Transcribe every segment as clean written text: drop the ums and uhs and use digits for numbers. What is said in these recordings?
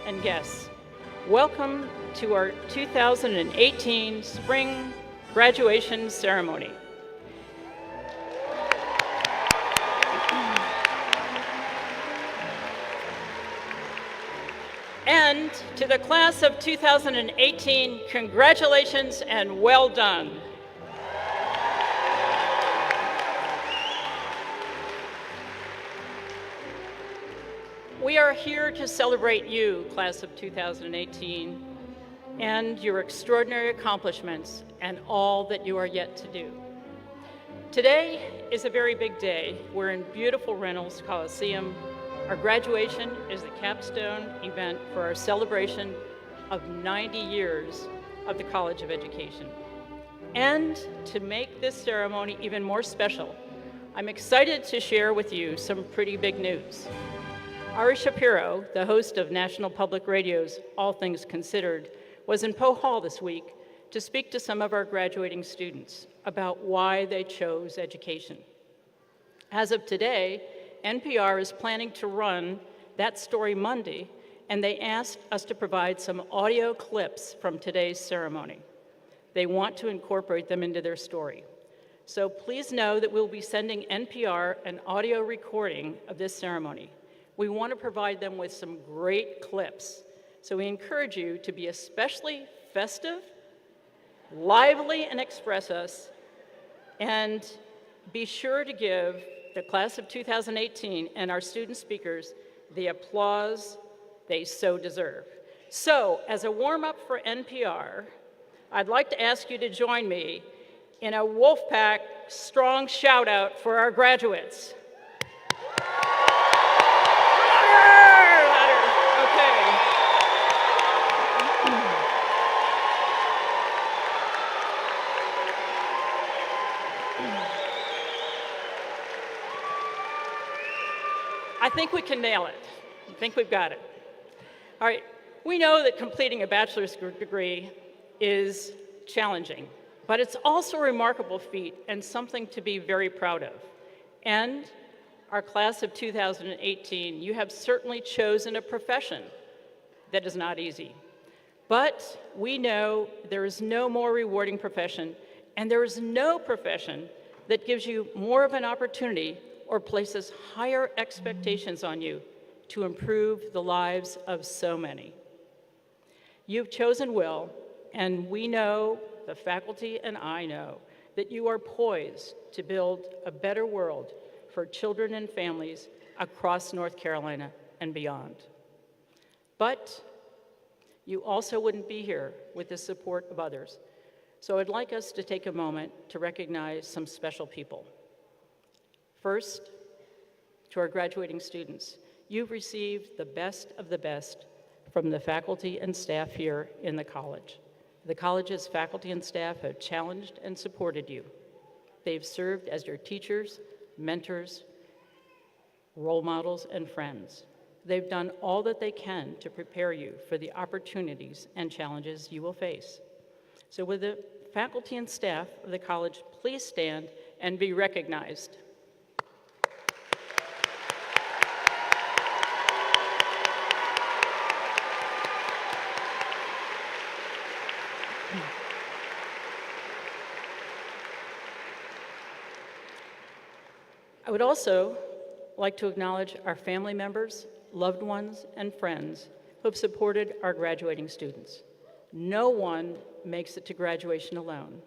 and guests, welcome to our 2018 Spring Graduation Ceremony. And to the class of 2018, congratulations and well done. We are here to celebrate you, class of 2018, and your extraordinary accomplishments and all that you are yet to do. Today is a very big day. We're in beautiful Reynolds Coliseum. Our graduation is the capstone event for our celebration of 90 years of the College of Education. And to make this ceremony even more special, I'm excited to share with you some pretty big news. Ari Shapiro, the host of National Public Radio's All Things Considered, was in Poe Hall this week to speak to some of our graduating students about why they chose education. As of today, NPR is planning to run That Story Monday, and they asked us to provide some audio clips from today's ceremony. They want to incorporate them into their story. So please know that we'll be sending NPR an audio recording of this ceremony. We want to provide them with some great clips. So we encourage you to be especially festive, lively, and express us, and be sure to give the class of 2018 and our student speakers the applause they so deserve. So, as a warm-up for NPR, I'd like to ask you to join me in a Wolfpack strong shout-out for our graduates. I think we can nail it. I think we've got it. All right, we know that completing a bachelor's degree is challenging, but it's also a remarkable feat and something to be very proud of. And our class of 2018, you have certainly chosen a profession that is not easy. But we know there is no more rewarding profession, and there is no profession that gives you more of an opportunity or places higher expectations on you to improve the lives of so many. You've chosen well, and we know, the faculty and I know, that you are poised to build a better world for children and families across North Carolina and beyond. But you also wouldn't be here with the support of others. So I'd like us to take a moment to recognize some special people. First, to our graduating students, you've received the best of the best from the faculty and staff here in the college. The college's faculty and staff have challenged and supported you. They've served as your teachers, mentors, role models, and friends. They've done all that they can to prepare you for the opportunities and challenges you will face. So with the faculty and staff of the college, please stand and be recognized. I would also like to acknowledge our family members, loved ones, and friends who have supported our graduating students. No one makes it to graduation alone.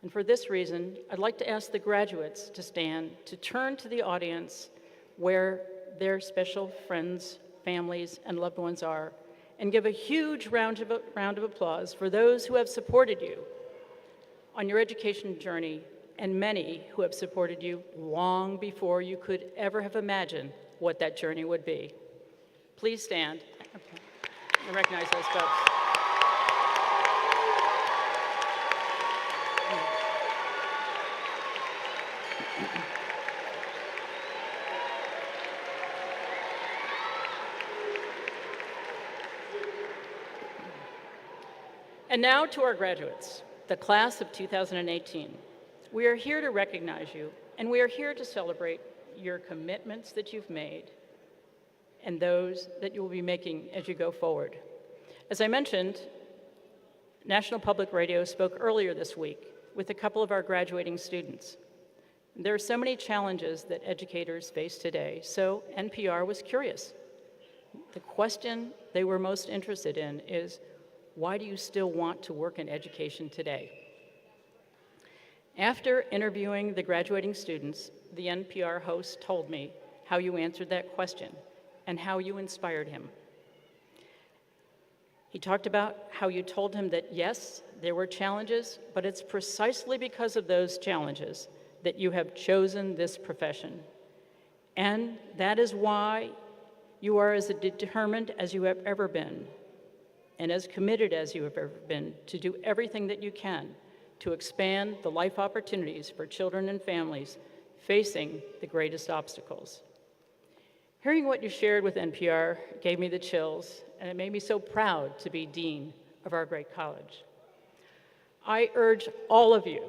And for this reason, I'd like to ask the graduates to stand, to turn to the audience where their special friends, families, and loved ones are, and give a huge round of applause for those who have supported you on your education journey, and many who have supported you long before you could ever have imagined what that journey would be. Please stand and recognize those folks. And now to our graduates, the class of 2018. We are here to recognize you, and we are here to celebrate your commitments that you've made, and those that you will be making as you go forward. As I mentioned, National Public Radio spoke earlier this week with a couple of our graduating students. There are so many challenges that educators face today, so NPR was curious. The question they were most interested in is, why do you still want to work in education today? After interviewing the graduating students, the NPR host told me how you answered that question and how you inspired him. He talked about how you told him that yes, there were challenges, but it's precisely because of those challenges that you have chosen this profession. And that is why you are as determined as you have ever been, and as committed as you have ever been to do everything that you can to expand the life opportunities for children and families facing the greatest obstacles. Hearing what you shared with NPR gave me the chills, and it made me so proud to be dean of our great college. I urge all of you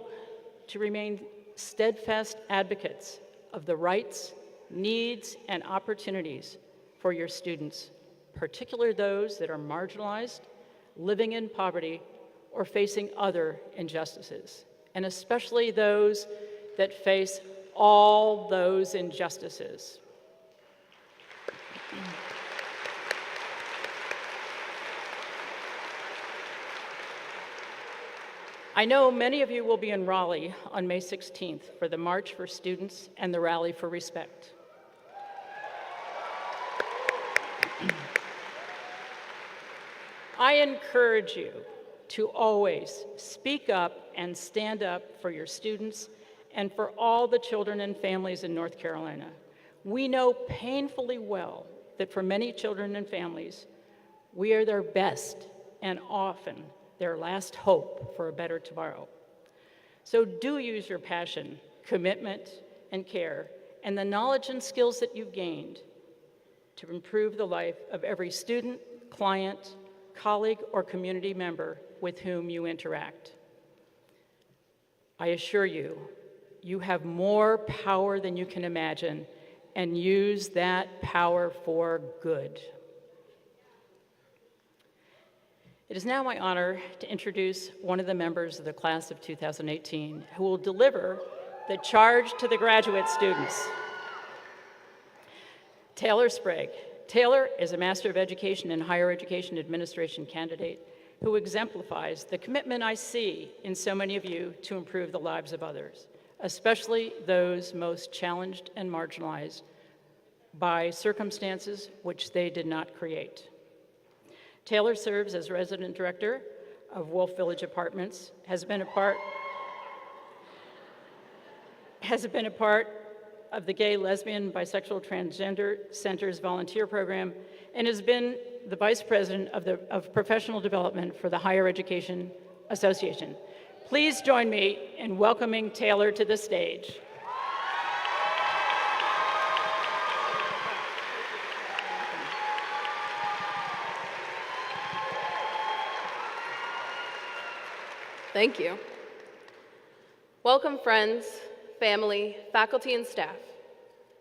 to remain steadfast advocates of the rights, needs, and opportunities for your students, particularly those that are marginalized, living in poverty, or facing other injustices, and especially those that face all those injustices. I know many of you will be in Raleigh on May 16th for the March for Students and the Rally for Respect. I encourage you to always speak up and stand up for your students and for all the children and families in North Carolina. We know painfully well that for many children and families, we are their best and often their last hope for a better tomorrow. So do use your passion, commitment, and care, and the knowledge and skills that you've gained to improve the life of every student, client, colleague, or community member with whom you interact. I assure you, you have more power than you can imagine, and use that power for good. It is now my honor to introduce one of the members of the class of 2018 who will deliver the charge to the graduate students. Taylor Sprague. Taylor is a Master of Education and Higher Education Administration candidate who exemplifies the commitment I see in so many of you to improve the lives of others, especially those most challenged and marginalized by circumstances which they did not create. Taylor serves as resident director of Wolf Village Apartments, has been a part of the Gay, Lesbian, Bisexual, Transgender Center's volunteer program, and has been the vice president of professional development for the Higher Education Association. Please join me in welcoming Taylor to the stage. Thank you. Welcome, friends, family, faculty, and staff.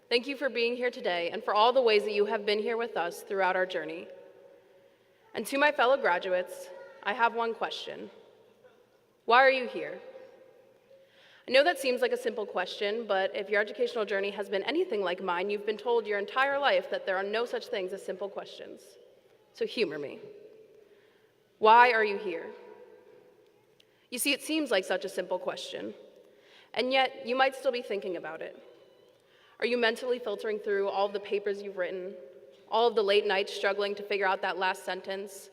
Thank you for being here today and for all the ways that you have been here with us throughout our journey. And to my fellow graduates, I have one question. Why are you here? I know that seems like a simple question, but if your educational journey has been anything like mine, you've been told your entire life that there are no such things as simple questions. So humor me. Why are you here? You see, it seems like such a simple question, and yet you might still be thinking about it. Are you mentally filtering through all of the papers you've written, all of the late nights struggling to figure out that last sentence,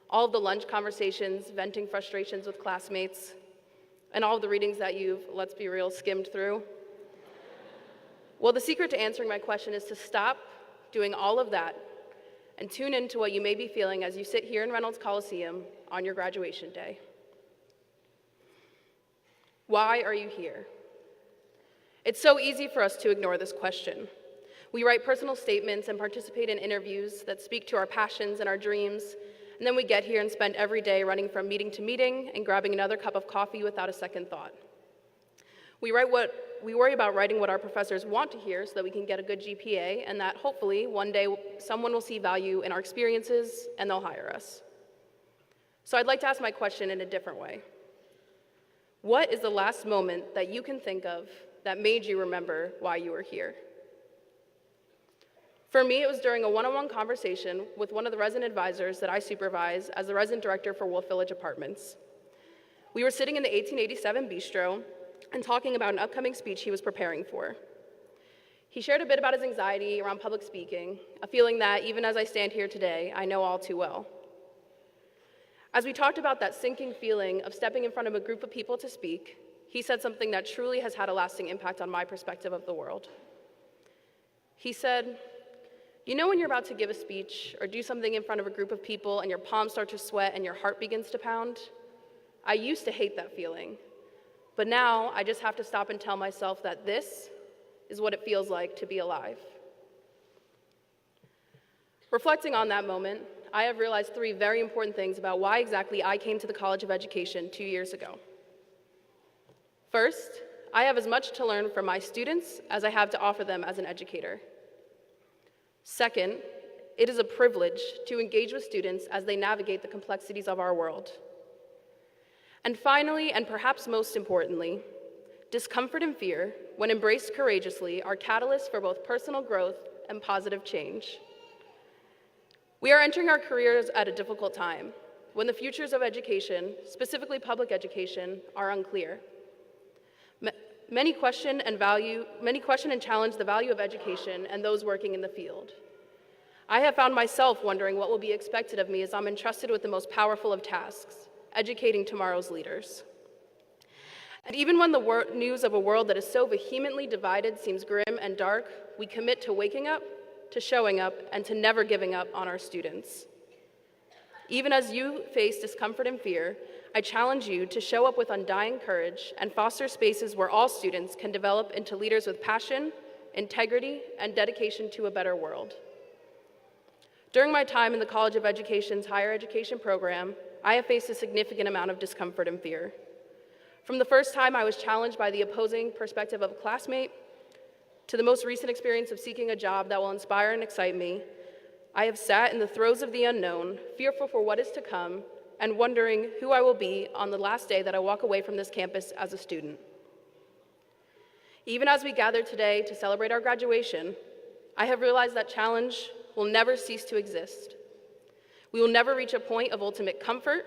all of the lunch conversations, venting frustrations with classmates, and all of the readings that you've, let's be real, skimmed through? Well, the secret to answering my question is to stop doing all of that and tune into what you may be feeling as you sit here in Reynolds Coliseum on your graduation day. Why are you here? It's so easy for us to ignore this question. We write personal statements and participate in interviews that speak to our passions and our dreams, and then we get here and spend every day running from meeting to meeting and grabbing another cup of coffee without a second thought. We write what we worry about writing what our professors want to hear so that we can get a good GPA, and that hopefully one day someone will see value in our experiences and they'll hire us. So I'd like to ask my question in a different way. What is the last moment that you can think of that made you remember why you were here? For me, it was during a one-on-one conversation with one of the resident advisors that I supervise as the resident director for Wolf Village Apartments. We were sitting in the 1887 bistro and talking about an upcoming speech he was preparing for. He shared a bit about his anxiety around public speaking, a feeling that, even as I stand here today, I know all too well. As we talked about that sinking feeling of stepping in front of a group of people to speak, he said something that truly has had a lasting impact on my perspective of the world. He said, "You know when you're about to give a speech or do something in front of a group of people and your palms start to sweat and your heart begins to pound? I used to hate that feeling, but now I just have to stop and tell myself that this is what it feels like to be alive." Reflecting on that moment, I have realized 3 very important things about why exactly I came to the College of Education 2 years ago. First, I have as much to learn from my students as I have to offer them as an educator. Second, it is a privilege to engage with students as they navigate the complexities of our world. And finally, and perhaps most importantly, discomfort and fear, when embraced courageously, are catalysts for both personal growth and positive change. We are entering our careers at a difficult time, when the futures of education, specifically public education, are unclear. Many question and challenge the value of education and those working in the field. I have found myself wondering what will be expected of me as I'm entrusted with the most powerful of tasks, educating tomorrow's leaders. And even when the news of a world that is so vehemently divided seems grim and dark, we commit to waking up, to showing up, and to never giving up on our students. Even as you face discomfort and fear, I challenge you to show up with undying courage and foster spaces where all students can develop into leaders with passion, integrity, and dedication to a better world. During my time in the College of Education's higher education program, I have faced a significant amount of discomfort and fear. From the first time I was challenged by the opposing perspective of a classmate, to the most recent experience of seeking a job that will inspire and excite me, I have sat in the throes of the unknown, fearful for what is to come, and wondering who I will be on the last day that I walk away from this campus as a student. Even as we gather today to celebrate our graduation, I have realized that challenge will never cease to exist. We will never reach a point of ultimate comfort.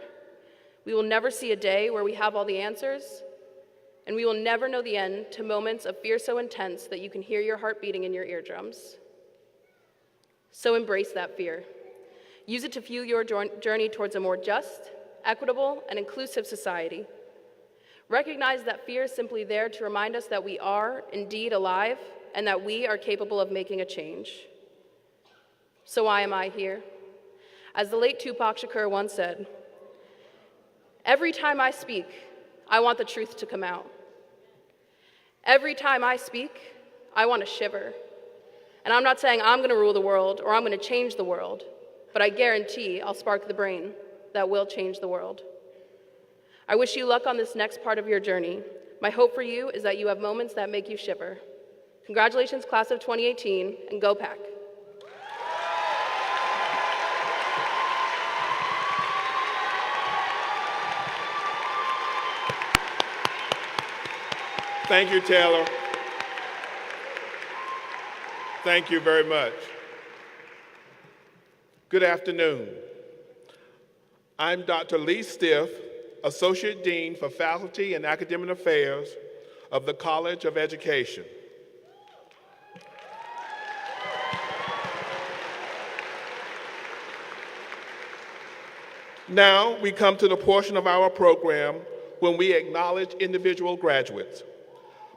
We will never see a day where we have all the answers. And we will never know the end to moments of fear so intense that you can hear your heart beating in your eardrums. So embrace that fear. Use it to fuel your journey towards a more just, equitable, and inclusive society. Recognize that fear is simply there to remind us that we are indeed alive and that we are capable of making a change. So why am I here? As the late Tupac Shakur once said, "Every time I speak, I want the truth to come out. Every time I speak, I want to shiver. And I'm not saying I'm going to rule the world or I'm going to change the world, but I guarantee I'll spark the brain that will change the world." I wish you luck on this next part of your journey. My hope for you is that you have moments that make you shiver. Congratulations, class of 2018, and go Pack. Thank you, Taylor. Thank you very much. Good afternoon. I'm Dr. Lee Stiff, Associate Dean for Faculty and Academic Affairs of the College of Education. Now we come to the portion of our program when we acknowledge individual graduates.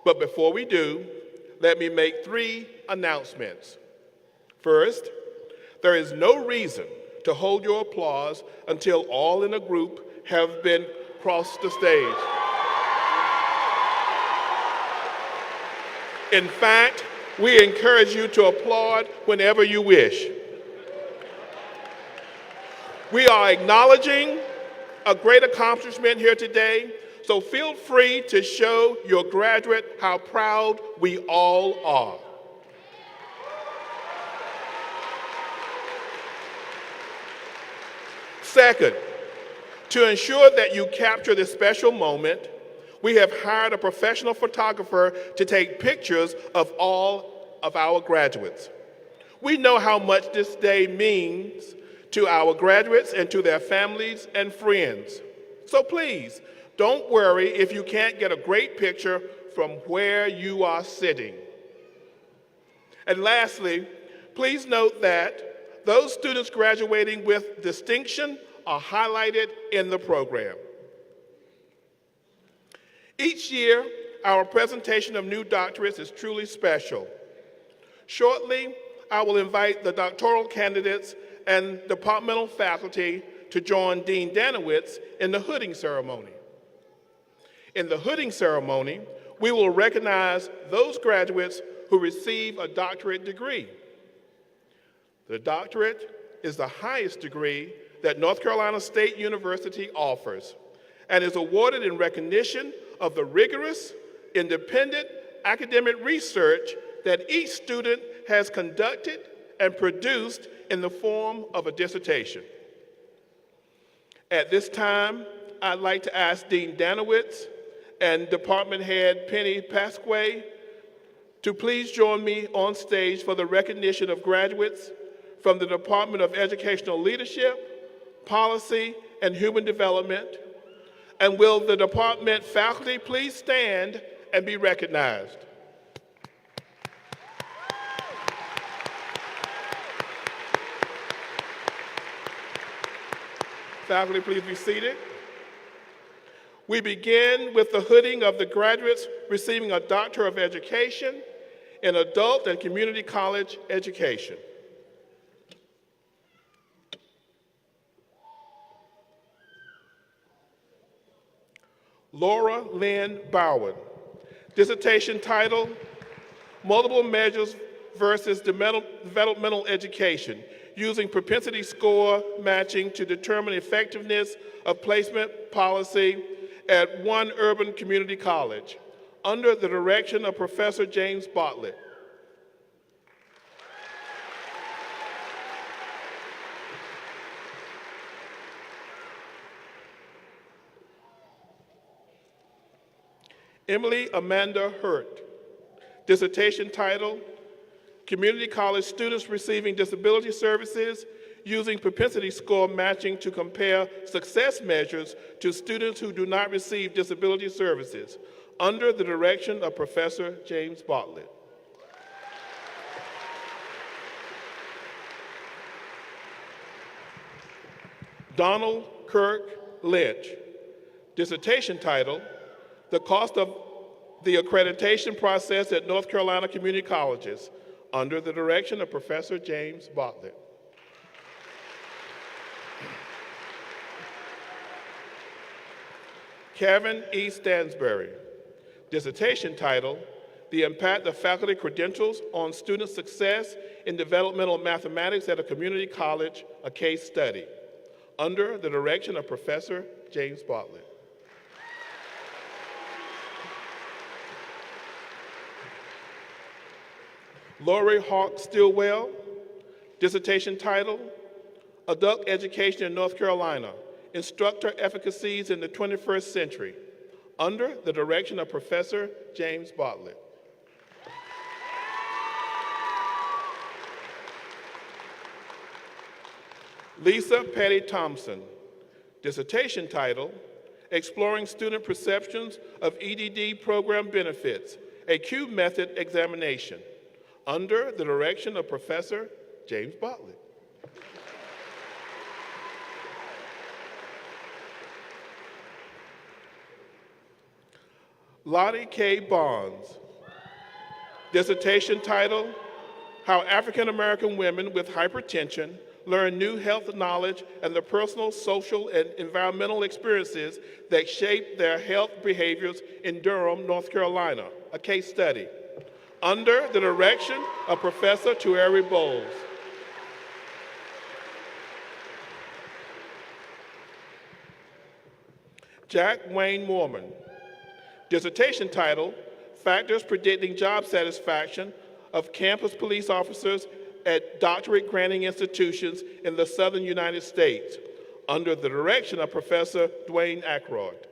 But before we do, let me make 3 announcements. First, there is no reason to hold your applause until all in a group have been crossed the stage. In fact, we encourage you to applaud whenever you wish. We are acknowledging a great accomplishment here today, So feel free to show your graduate how proud we all are. Second, to ensure that you capture this special moment, we have hired a professional photographer to take pictures of all of our graduates. We know how much this day means to our graduates and to their families and friends. So please, don't worry if you can't get a great picture from where you are sitting. And lastly, please note that those students graduating with distinction are highlighted in the program. Each year, our presentation of new doctorates is truly special. Shortly, I will invite the doctoral candidates and departmental faculty to join Dean Danowitz in the hooding ceremony. In the hooding ceremony, we will recognize those graduates who receive a doctorate degree. The doctorate is the highest degree that North Carolina State University offers and is awarded in recognition of the rigorous, independent academic research that each student has conducted and produced in the form of a dissertation. At this time, I'd like to ask Dean Danowitz and Department Head Penny Pasquay to please join me on stage for the recognition of graduates from the Department of Educational Leadership, Policy, and Human Development. And will the department faculty please stand and be recognized? Faculty, please be seated. We begin with the hooding of the graduates receiving a Doctor of Education in Adult and Community College Education. Laura Lynn Bowen, dissertation title, Multiple Measures versus Developmental Education, using propensity score matching to determine effectiveness of placement policy at one urban community college, under the direction of Professor James Bartlett. Emily Amanda Hurt, dissertation title, Community College Students Receiving Disability Services Using Propensity Score Matching to Compare Success Measures to Students Who Do Not Receive Disability Services, under the direction of Professor James Bartlett. Donald Kirk Lynch, dissertation title, The Cost of the Accreditation Process at North Carolina Community Colleges, under the direction of Professor James Bartlett. Kevin E. Stansberry, dissertation title, The Impact of Faculty Credentials on Student Success in Developmental Mathematics at a Community College, a Case Study, under the direction of Professor James Bartlett. Lori Hawk Stillwell, dissertation title, Adult Education in North Carolina, Instructor Efficacies in the 21st Century, under the direction of Professor James Bartlett. Lisa Patty Thompson, dissertation title, Exploring Student Perceptions of EDD Program Benefits, a Cube Method Examination, under the direction of Professor James Bartlett. Lottie K. Bonds, dissertation title, How African American Women with Hypertension Learn New Health Knowledge and the Personal, Social, and Environmental Experiences that Shape Their Health Behaviors in Durham, North Carolina, a case study, under the direction of Professor Tueri Bowles. Jack Wayne Moorman. Dissertation title, Factors Predicting Job Satisfaction of Campus Police Officers at Doctorate Granting Institutions in the Southern United States, under the direction of Professor Dwayne Ackroyd.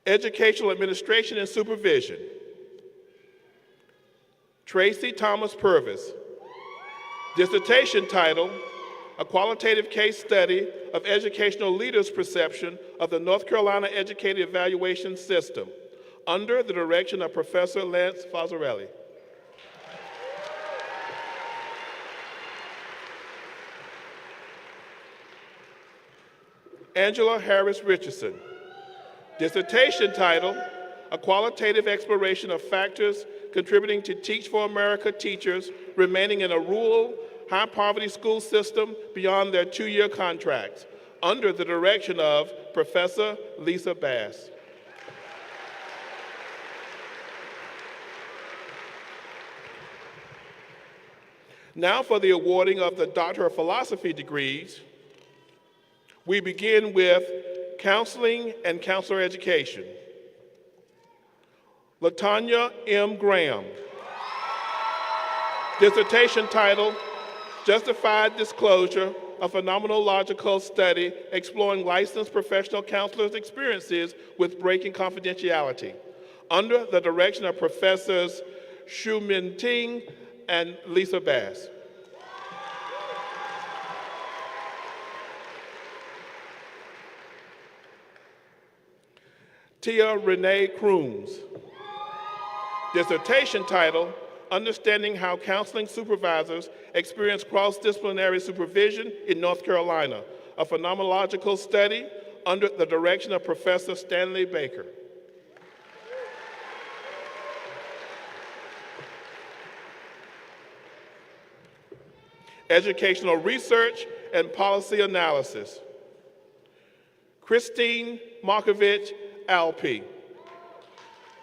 Educational Administration and Supervision. Tracy Thomas Purvis. Dissertation title, A Qualitative Case Study of Educational Leaders' Perception of the North Carolina Educator Evaluation System, under the direction of Professor Lance Fazzarelli. Angela Harris Richardson. Dissertation title, A Qualitative Exploration of Factors Contributing to Teach for America teachers remaining in a rural, high-poverty school system beyond their 2-year contracts, under the direction of Professor Lisa Bass. Now for the awarding of the Doctor of Philosophy degrees. We begin with Counseling and Counselor Education. LaTanya M. Graham. Dissertation title, Justified Disclosure, a Phenomenological Study Exploring Licensed Professional Counselors' Experiences with Breaking Confidentiality, under the direction of Professors Shu Min Ting and Lisa Bass. Tia Renee Crooms. Dissertation title, Understanding How Counseling Supervisors Experience Cross-Disciplinary Supervision in North Carolina, a Phenomenological Study under the direction of Professor Stanley Baker. Educational Research and Policy Analysis. Christine Markovich Alpe.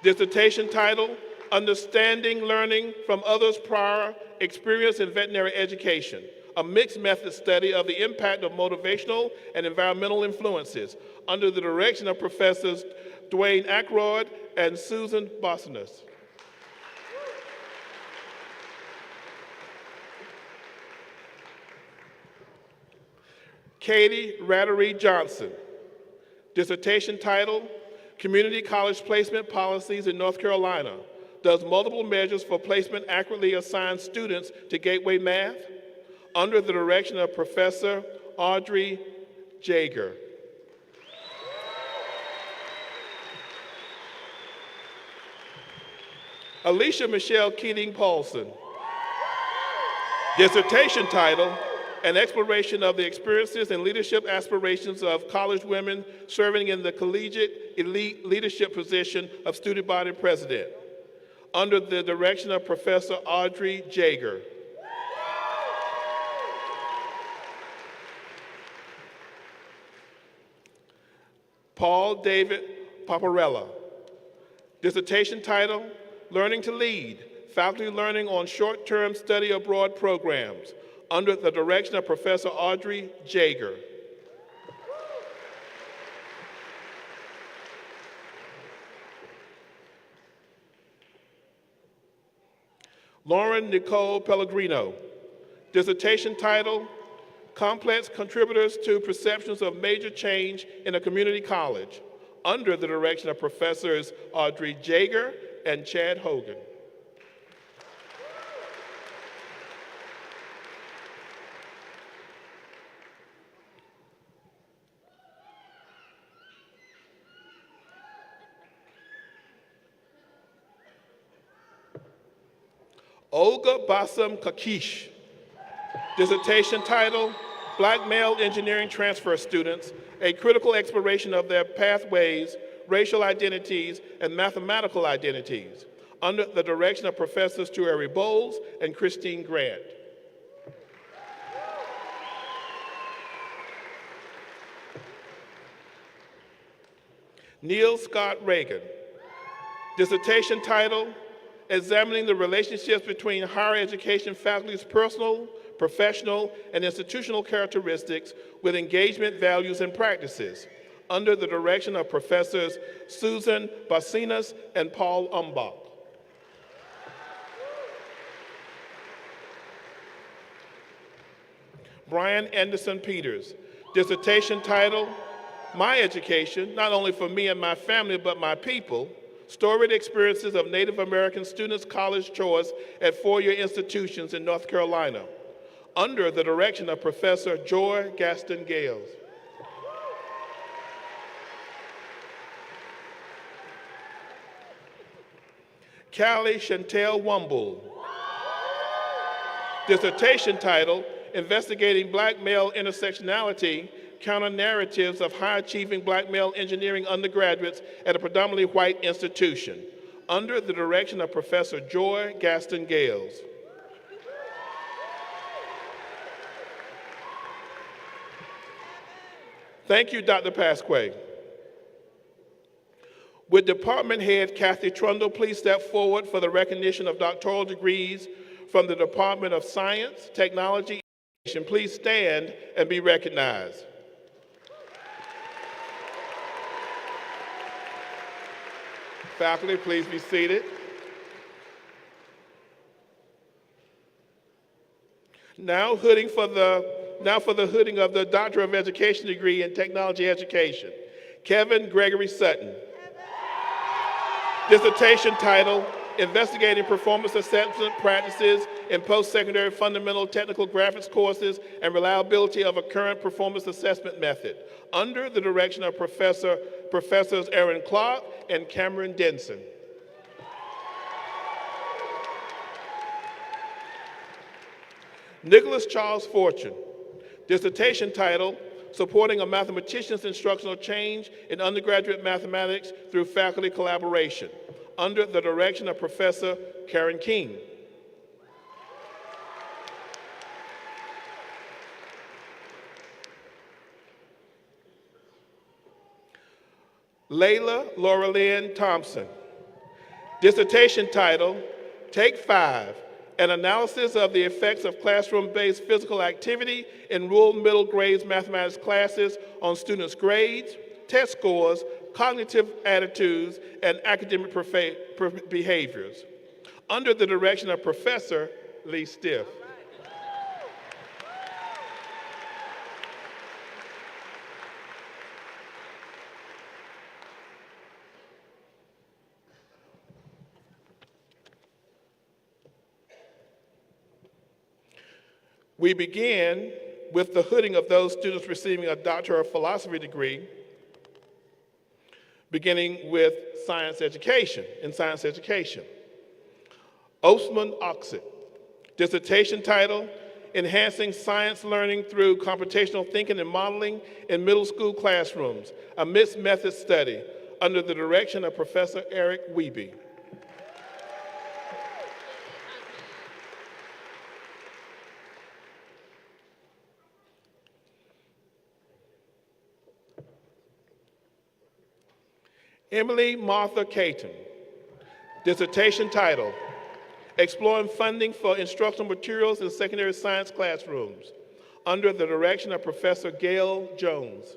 Dissertation title, Understanding Learning from Others' Prior Experience in Veterinary Education, a mixed method study of the impact of motivational and environmental influences, under the direction of Professors Dwayne Ackroyd and Susan Bosnus. Katie Rattery Johnson. Dissertation title, Community College Placement Policies in North Carolina. Does multiple measures for placement accurately assign students to Gateway Math? Under the direction of Professor Audrey Jaeger. Alicia Michelle Keating Paulson. Dissertation title, An Exploration of the Experiences and Leadership Aspirations of College Women Serving in the Collegiate Elite Leadership Position of Student Body President, under the direction of Professor Audrey Jaeger. Paul David Paparella. Dissertation title, Learning to Lead, Faculty Learning on Short-Term Study Abroad Programs, under the direction of Professor Audrey Jaeger. Lauren Nicole Pellegrino. Dissertation title, Complex Contributors to Perceptions of Major Change in a Community College, under the direction of Professors Audrey Jaeger and Chad Hogan. Olga Bassam Kakish. Dissertation title, Black Male Engineering Transfer Students, a critical exploration of their pathways, racial identities, and mathematical identities, under the direction of Professors Tueri Bowles and Christine Grant. Neil Scott Reagan. Dissertation title, Examining the Relationships Between Higher Education Faculty's Personal, Professional, and Institutional Characteristics with Engagement Values and Practices, under the direction of Professors Susan Basinas and Paul Umbach. Brian Anderson Peters, dissertation title, My Education, Not Only for Me and My Family, but My People, Storied Experiences of Native American Students' College Choice at four-year institutions in North Carolina, under the direction of Professor Joy Gaston Gales. Callie Chantel Wumble, dissertation title, Investigating Black Male Intersectionality, Counter-Narratives of High-Achieving Black Male Engineering Undergraduates at a Predominantly White Institution, under the direction of Professor Joy Gaston Gales. Thank you, Dr. Pasquay. Would Department Head Kathy Trundle please step forward for the recognition of doctoral degrees from the Department of Science, Technology, and Education. Please stand and be recognized. Faculty, please be seated. Now for the hooding of the Doctor of Education degree in Technology Education, Kevin Gregory Sutton. Dissertation title, Investigating Performance Assessment Practices in Post-Secondary Fundamental Technical Graphics Courses and Reliability of a Current Performance Assessment Method, under the direction of Professors Aaron Clark and Cameron Denson. Nicholas Charles Fortune, dissertation title, Supporting a Mathematician's Instructional Change in Undergraduate Mathematics Through Faculty Collaboration, under the direction of Professor Karen King. Layla Laurelyn Thompson, dissertation title, Take 5, An Analysis of the Effects of Classroom-Based Physical Activity in Rural Middle Grades Mathematics Classes on Students' Grades, Test Scores, Cognitive Attitudes, and Academic Behaviors, under the direction of Professor Lee Stiff. We begin with the hooding of those students receiving a Doctor of Philosophy degree, beginning with science education, in science education. Osman Oxit, dissertation title, Enhancing Science Learning Through Computational Thinking and Modeling in Middle School Classrooms, a Mixed Method Study, under the direction of Professor Eric Wiebe. Emily Martha Caton, dissertation title, Exploring Funding for Instructional Materials in Secondary Science Classrooms, under the direction of Professor Gail Jones.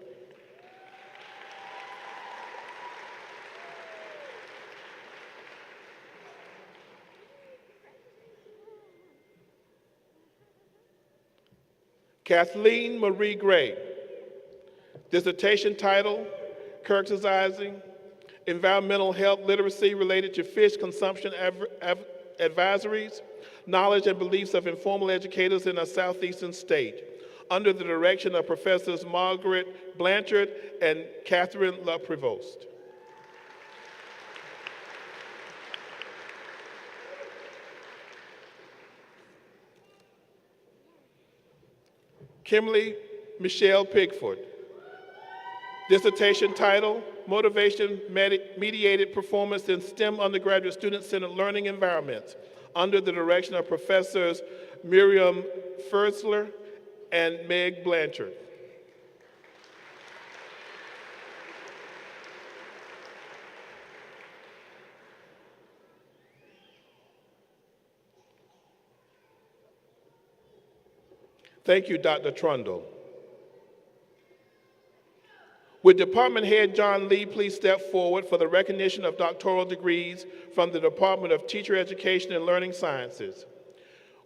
Kathleen Marie Gray, dissertation title, Characterizing Environmental Health Literacy Related to Fish Consumption Advisories, Knowledge and Beliefs of Informal Educators in a Southeastern State, under the direction of Professors Margaret Blanchard and Catherine LaPrevost. Kimberly Michelle Pigford, dissertation title, Motivation Mediated Performance in STEM Undergraduate Student-Centered Learning Environments, under the direction of Professors Miriam Fersler and Meg Blanchard. Thank you, Dr. Trundle. Would Department Head John Lee please step forward for the recognition of doctoral degrees from the Department of Teacher Education and Learning Sciences?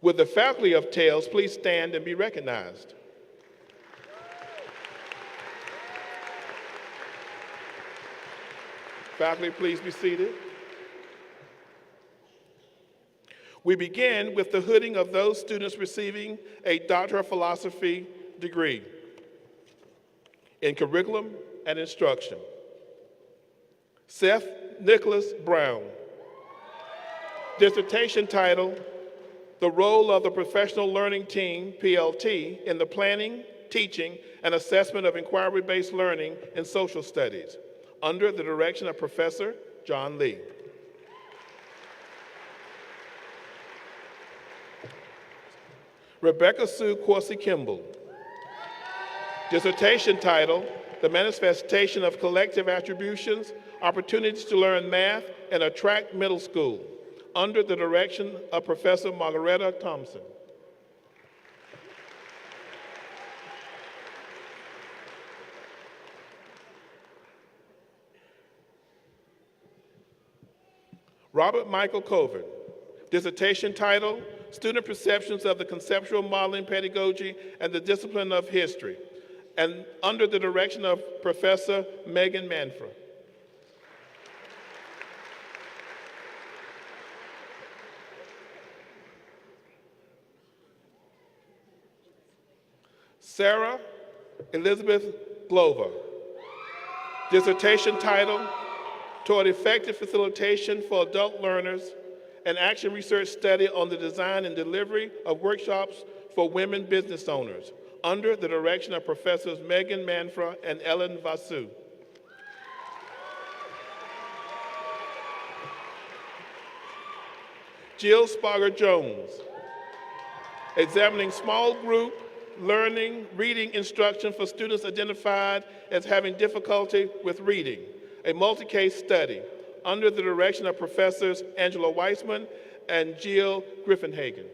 Would the faculty of TAILS please stand and be recognized? Faculty, please be seated. We begin with the hooding of those students receiving a Doctor of Philosophy degree in Curriculum and Instruction. Seth Nicholas Brown. Dissertation title, The Role of the Professional Learning Team, PLT, in the Planning, Teaching, and Assessment of Inquiry-Based Learning in Social Studies, under the direction of Professor John Lee. Rebecca Sue Corsi Kimball. Dissertation title, The Manifestation of Collective Attributions, Opportunities to Learn Math and Attract Middle School, under the direction of Professor Margaretta Thompson. Robert Michael Coven. Dissertation title, Student Perceptions of the Conceptual Modeling Pedagogy and the Discipline of History, and under the direction of Professor Megan Manfra. Sarah Elizabeth Glover. Dissertation title, Toward Effective Facilitation for Adult Learners, an action research study on the design and delivery of workshops for women business owners, under the direction of Professors Megan Manfra and Ellen Vasu. Jill Spager Jones. Examining small group learning, reading instruction for students identified as having difficulty with reading, a multi-case study, under the direction of Professors Angela Weissman and Jill Griffinhagen.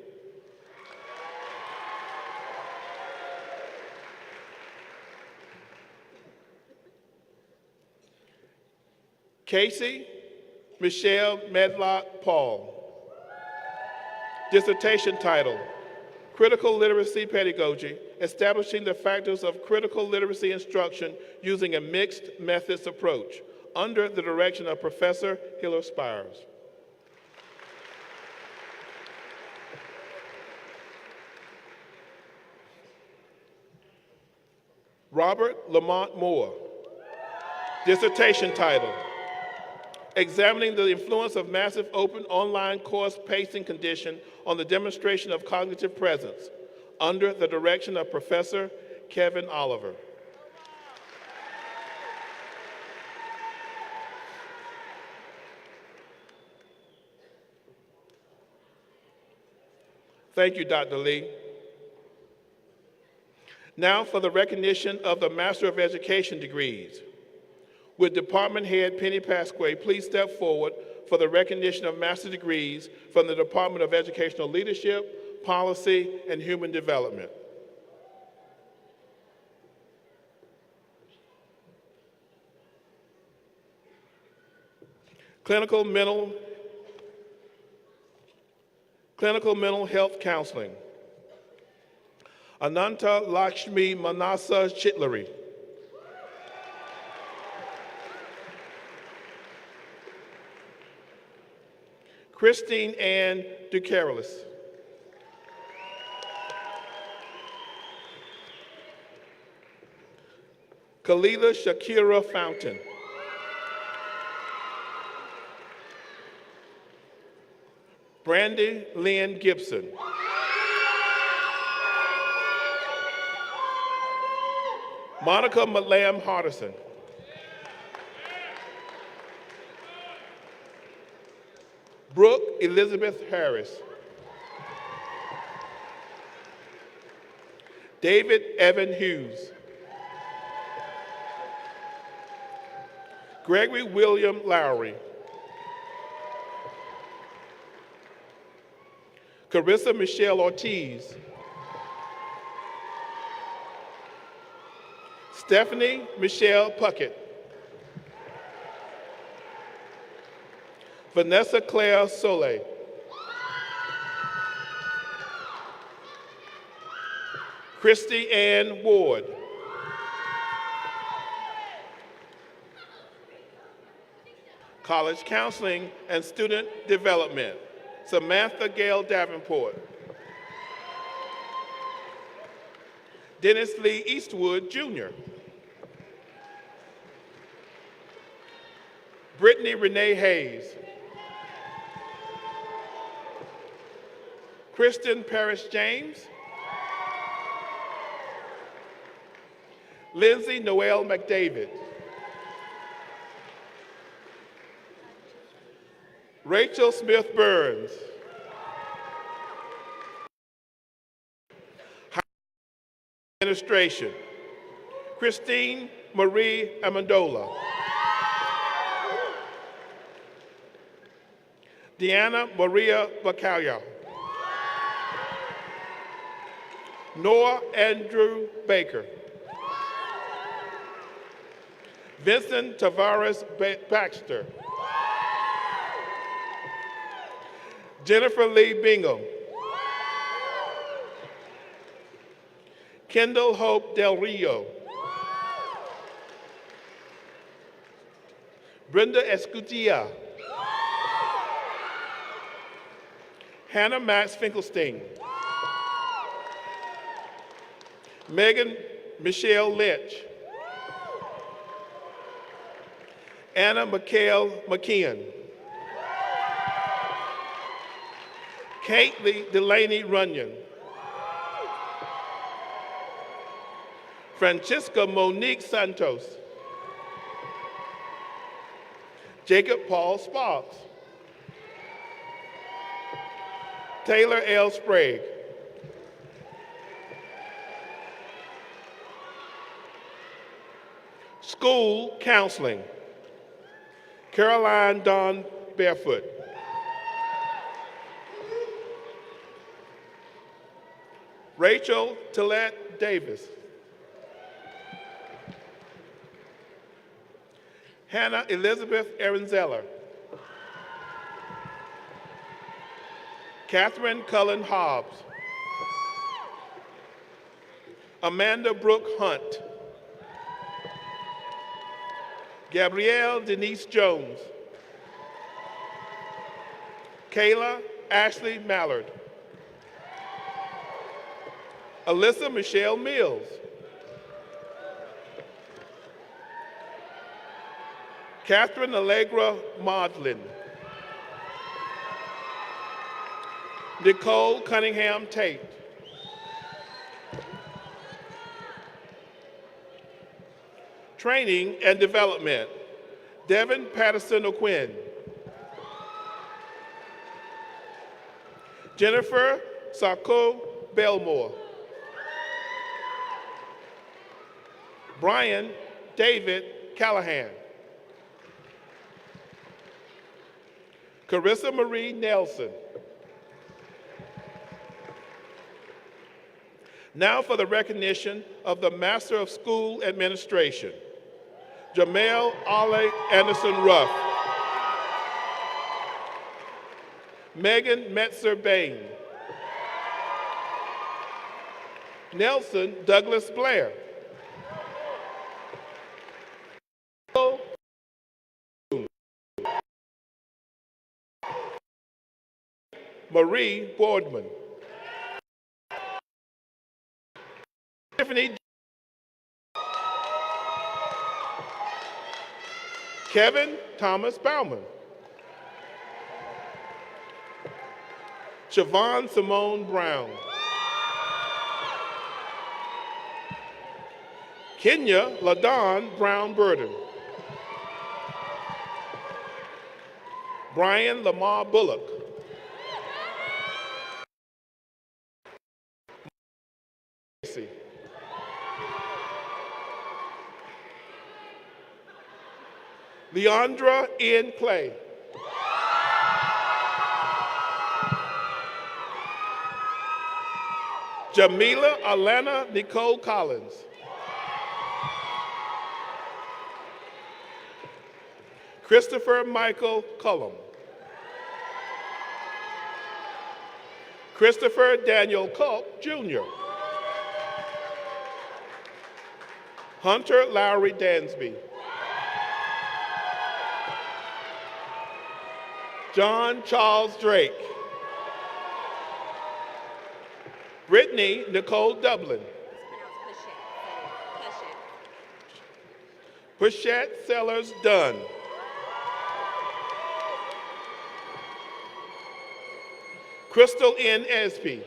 Casey Michelle Medlock Paul. Dissertation title, Critical Literacy Pedagogy, Establishing the Factors of Critical Literacy Instruction Using a Mixed Methods Approach, under the direction of Professor Hiller Spires. Robert Lamont Moore. Dissertation title, Examining the Influence of Massive Open Online Course Pacing Condition on the Demonstration of Cognitive Presence, under the direction of Professor Kevin Oliver. Thank you, Dr. Lee. Now for the recognition of the Master of Education degrees. Would Department Head Penny Pasquay please step forward for the recognition of master degrees from the Department of Educational Leadership, Policy, and Human Development. Clinical mental health counseling. Ananta Lakshmi Manasa Chitleri. Christine Ann Ducarolis. Kalila Shakira Fountain. Brandy Lynn Gibson. Monica Malam Hardison. Brooke Elizabeth Harris. David Evan Hughes. Gregory William Lowry. Carissa Michelle Ortiz. Stephanie Michelle Puckett. Vanessa Claire Soleil. Christy Ann Ward. College Counseling and Student Development, Samantha Gail Davenport. Dennis Lee Eastwood, Jr. Brittany Renee Hayes. Kristen Parrish James. Lindsay Noel McDavid. Rachel Smith Burns. Administration, Christine Marie Amendola. Deanna Maria Bacalhau. Noah Andrew Baker. Vincent Tavares Baxter. Jennifer Lee Bingham. Kendall Hope Del Rio. Brenda Escutia. Hannah Max Finkelstein. Megan Michelle Lynch. Anna McHale McKeon. Kate Lee Delaney Runyon. Francisca Monique Santos. Jacob Paul Sparks. Taylor L. Sprague. School Counseling. Caroline Dawn Barefoot. Rachel Tillette Davis. Hannah Elizabeth Arenzeller. Catherine Cullen Hobbs. Amanda Brooke Hunt. Gabrielle Denise Jones. Kayla Ashley Mallard. Alyssa Michelle Mills. Catherine Allegra Maudlin. Nicole Cunningham Tate. Training and Development, Devin Patterson O'Quinn. Jennifer Sarko Belmore. Brian David Callahan. Carissa Marie Nelson. Now for the recognition of the Master of School Administration, Jamel Ale Anderson Ruff. Megan Metzer Bain. Nelson Douglas Blair. Marie Boardman. Tiffany. Kevin Thomas Bauman. Siobhan Simone Brown. Kenya LaDon Brown Burden. Brian Lamar Bullock. Leandra N. Clay. Jamila Alana Nicole Collins. Christopher Michael Cullum. Christopher Daniel Culp, Jr. Hunter Lowry Dansby. John Charles Drake. Brittany Nicole Dublin. Pushette Sellers Dunn. Crystal N. Espy.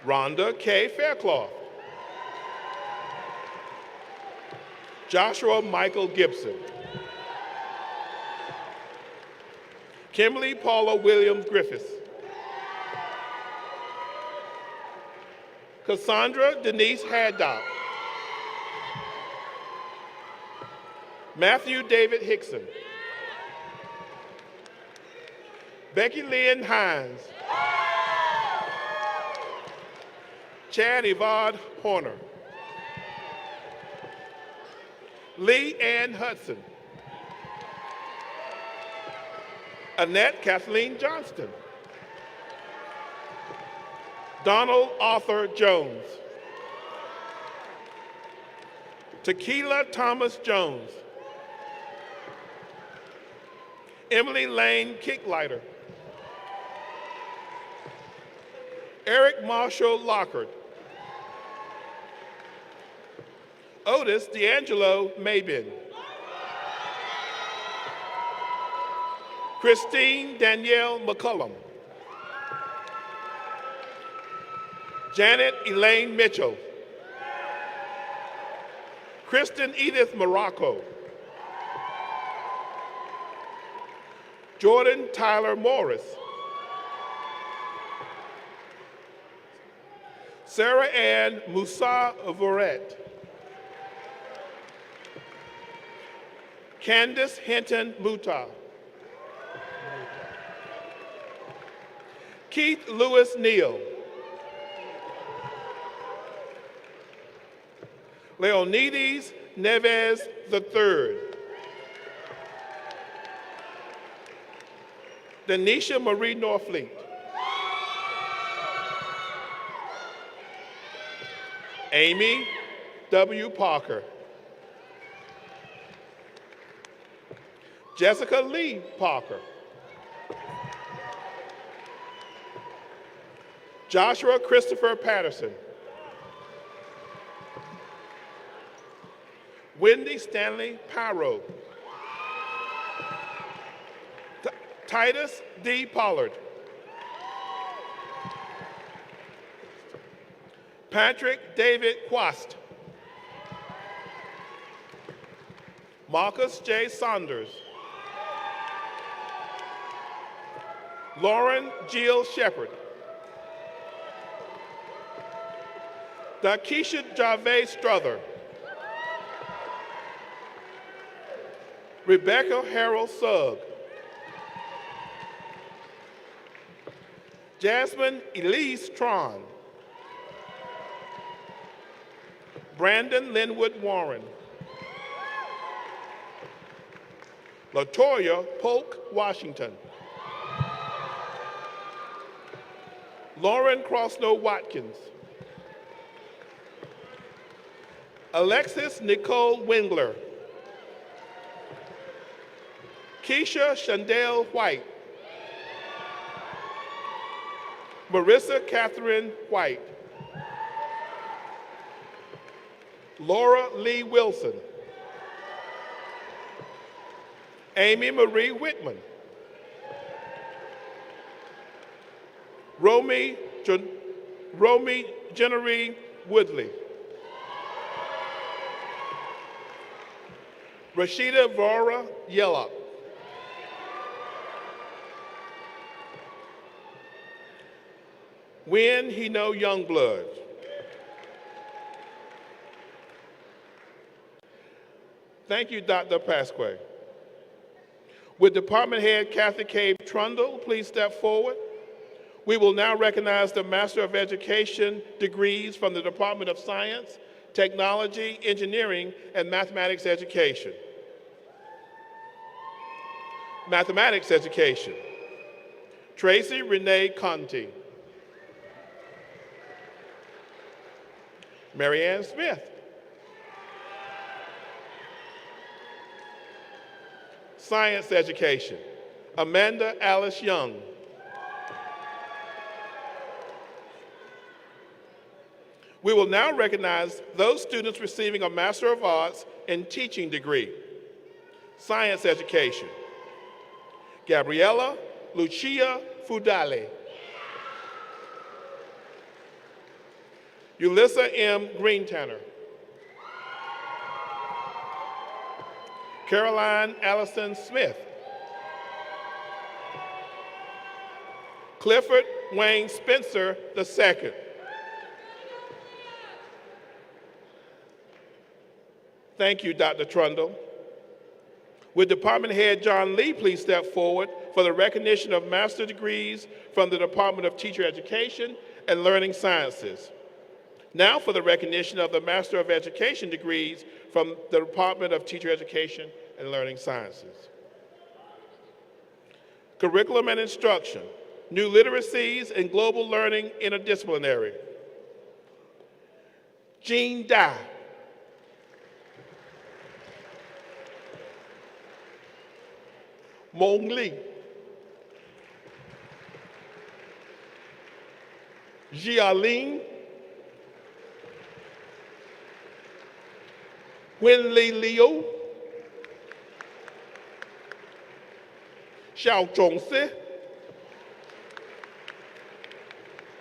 Rhonda K. Faircloth. Joshua Michael Gibson. Kimberly Paula Williams Griffiths. Cassandra Denise Haddock. Matthew David Hickson. Becky Lynn Hines. Chad Yvonne Horner. Lee Ann Hudson. Annette Kathleen Johnston. Donald Arthur Jones. Tequila Thomas Jones. Emily Lane Kicklighter. Eric Marshall Lockard. Otis D'Angelo Mabin. Christine Danielle McCullum. Janet Elaine Mitchell. Kristen Edith Morocco. Jordan Tyler Morris. Sarah Ann Moussa Voret. Candace Hinton Muta. Keith Lewis Neal. Leonides Neves III. Denisha Marie Norfleet. Amy W. Parker. Jessica Lee Parker. Joshua Christopher Patterson. Wendy Stanley Pyro. Titus D. Pollard. Patrick David Quast. Marcus J. Saunders. Lauren Jill Shepard. Dakisha Javeh Strother. Rebecca Harold Sugg. Jasmine Elise Tron. Brandon Linwood Warren. Latoya Polk Washington. Lauren Crossnow Watkins. Alexis Nicole Wingler. Keisha Shandell White. Marissa Catherine White. Laura Lee Wilson. Amy Marie Whitman. Romy Jennery Woodley. Rashida Vora Yellop. When he know Youngblood. Thank you, Dr. Pasquet. Would Department Head Kathy K. Trundle please step forward? We will now recognize the Master of Education degrees from the Department of Science, technology, engineering, and mathematics education. Mathematics education, Tracy Renee Conti. Marianne Smith. Science education, Amanda Alice Young. We will now recognize those students receiving a Master of Arts in Teaching degree. Science education, Gabriella Lucia Fudale. Ulissa M. Greentanner. Caroline Allison Smith. Clifford Wayne Spencer II. Thank you, Dr. Trundle. Would Department Head John Lee please step forward for the recognition of master's degrees from the Department of Teacher Education and Learning Sciences. Now for the recognition of the Master of Education degrees from the Department of Teacher Education and Learning Sciences. Curriculum and Instruction, New Literacies and Global Learning Interdisciplinary. Jean Dye. Mong Li. Jialin. Winley Liu. Xiao Zhongsi.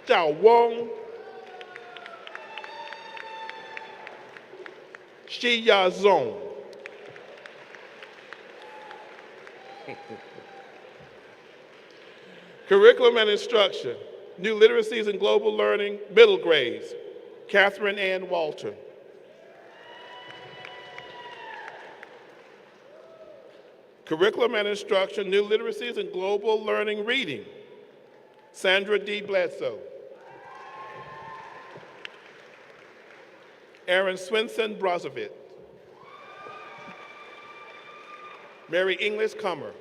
Zhao Wang. Xia Zong. Curriculum and Instruction, New Literacies and Global Learning, Middle Grades, Catherine Ann Walter. Curriculum and Instruction, New Literacies and Global Learning Reading, Sandra D. Bledsoe. Aaron Swinson Brozovic. Mary English Comer.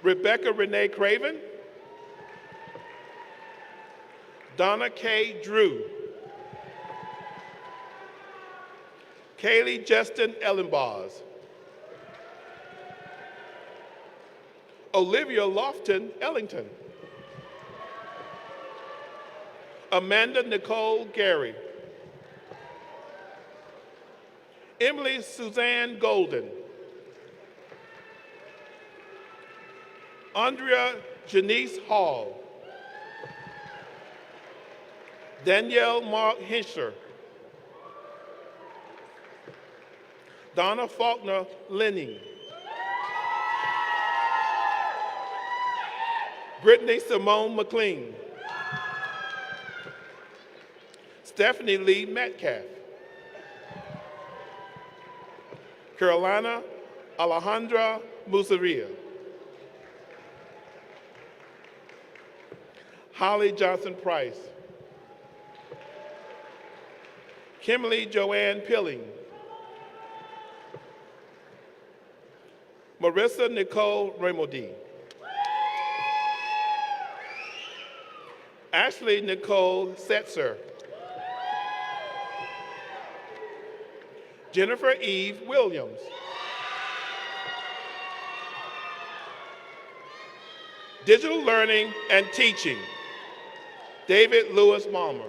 Rebecca Renee Craven. Donna K. Drew. Kaylee Justin Ellenbars. Olivia Lofton Ellington. Amanda Nicole Gary. Emily Suzanne Golden. Andrea Janice Hall. Danielle Mark Hinscher. Donna Faulkner Lenning. Brittany Simone McLean. Stephanie Lee Metcalf. Carolina Alejandra Musaria. Holly Johnson Price. Kimberly Joanne Pilling. Marissa Nicole Raymodi. Ashley Nicole Setzer. Jennifer Eve Williams. Digital Learning and Teaching, David Lewis Malmer.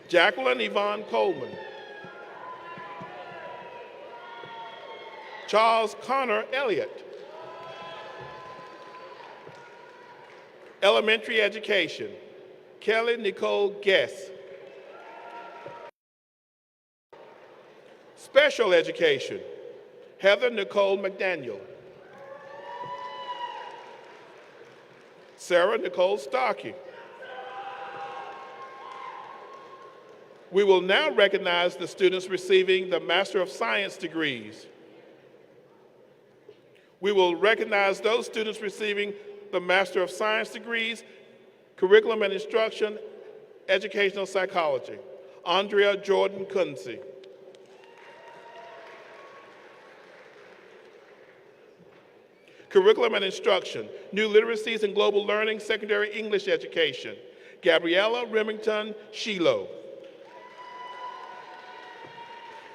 Jacqueline Yvonne Coleman. Charles Connor Elliott. Elementary Education, Kelly Nicole Guess. Special Education, Heather Nicole McDaniel. Sarah Nicole Starkey. We will now recognize the students receiving the Master of Science degrees. We will recognize those students receiving the Master of Science degrees Curriculum and Instruction, Educational Psychology, Andrea Jordan Kunze. Curriculum and Instruction, New Literacies and Global Learning, Secondary English Education, Gabriella Remington Shiloh.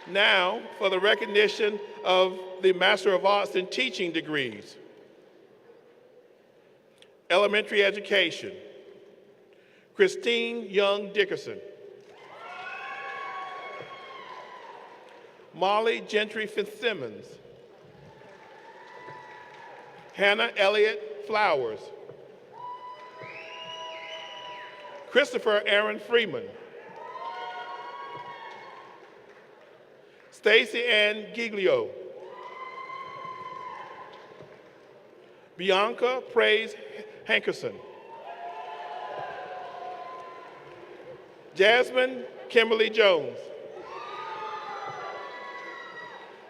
Now, for the recognition of the Master of Arts in Teaching degrees. Elementary Education, Christine Young Dickerson. Molly Gentry Fitzsimmons. Hannah Elliott Flowers. Christopher Aaron Freeman. Stacy Ann Giglio. Bianca Praise Hankerson. Jasmine Kimberly Jones.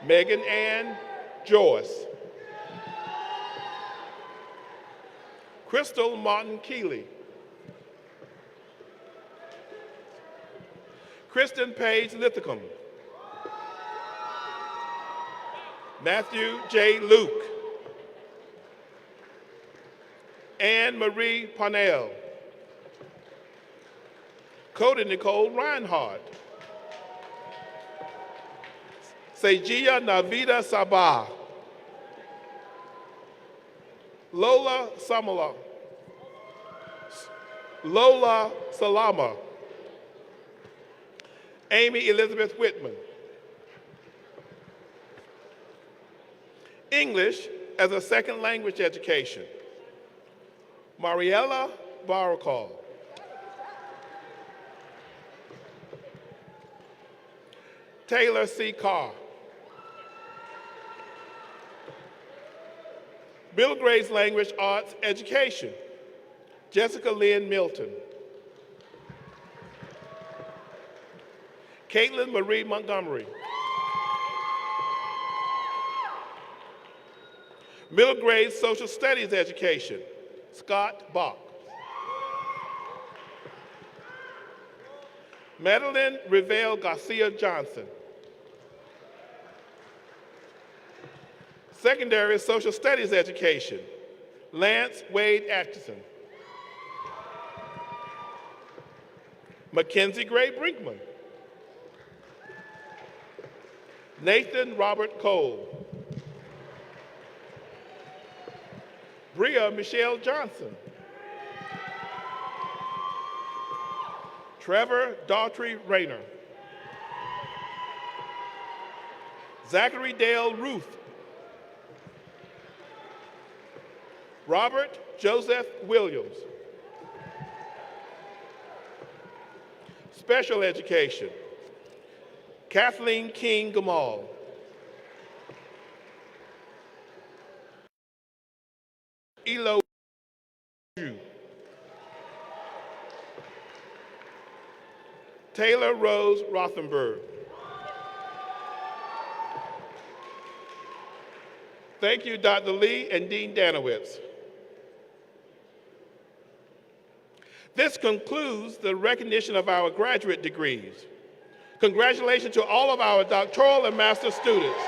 Megan Ann Joyce. Crystal Martin Keeley. Kristen Page Lithicum. Matthew J. Luke. Anne Marie Parnell. Cody Nicole Reinhardt. Sejia Navida Sabah. Lola Samala. Lola Salama. Amy Elizabeth Whitman. English as a second language education. Mariella Barakal. Taylor C. Carr. Middle grades language arts education. Jessica Lynn Milton. Caitlin Marie Montgomery. Middle grade social studies education. Scott Bach. Madeline Revelle Garcia Johnson. Secondary social studies education. Lance Wade Atchison. Mackenzie Gray Brinkman. Nathan Robert Cole. Bria Michelle Johnson. Trevor Daughtry Rayner. Zachary Dale Ruth. Robert Joseph Williams. Special education. Kathleen King Gamal. Elo Ju. Taylor Rose Rothenberg. Thank you, Dr. Lee and Dean Danowitz. This concludes the recognition of our graduate degrees. Congratulations to all of our doctoral and master's students.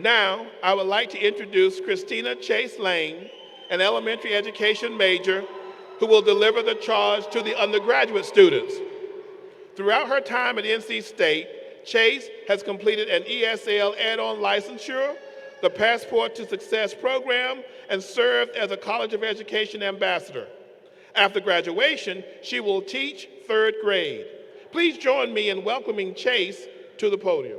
Now, I would like to introduce Cristina Chase Lane, an elementary education major, who will deliver the charge to the undergraduate students. Throughout her time at NC State, Chase has completed an ESL add-on licensure, the Passport to Success program, and served as a College of Education ambassador. After graduation, she will teach third grade. Please join me in welcoming Chase to the podium.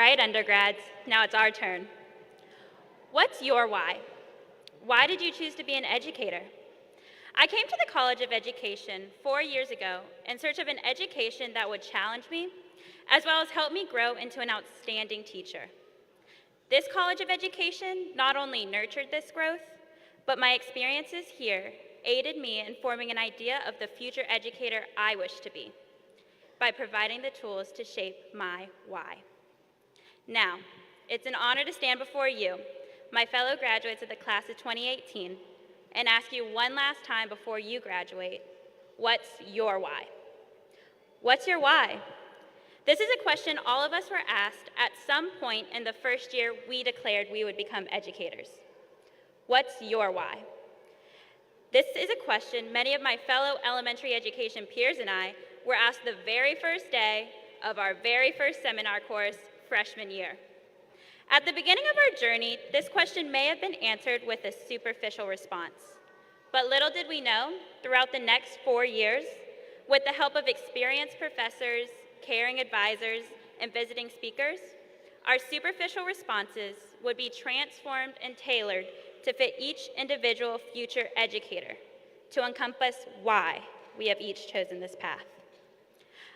right, undergrads, now it's our turn. What's your why? Why did you choose to be an educator? I came to the College of Education 4 years ago in search of an education that would challenge me, as well as help me grow into an outstanding teacher. This College of Education not only nurtured this growth, but my experiences here aided me in forming an idea of the future educator I wish to be by providing the tools to shape my why. Now, it's an honor to stand before you, my fellow graduates of the class of 2018, and ask you one last time before you graduate, what's your why? What's your why? This is a question all of us were asked at some point in the first year we declared we would become educators. What's your why? This is a question many of my fellow elementary education peers and I were asked the very first day of our very first seminar course, freshman year. At the beginning of our journey, this question may have been answered with a superficial response. But little did we know, throughout the next 4 years, with the help of experienced professors, caring advisors, and visiting speakers, our superficial responses would be transformed and tailored to fit each individual future educator, to encompass why we have each chosen this path.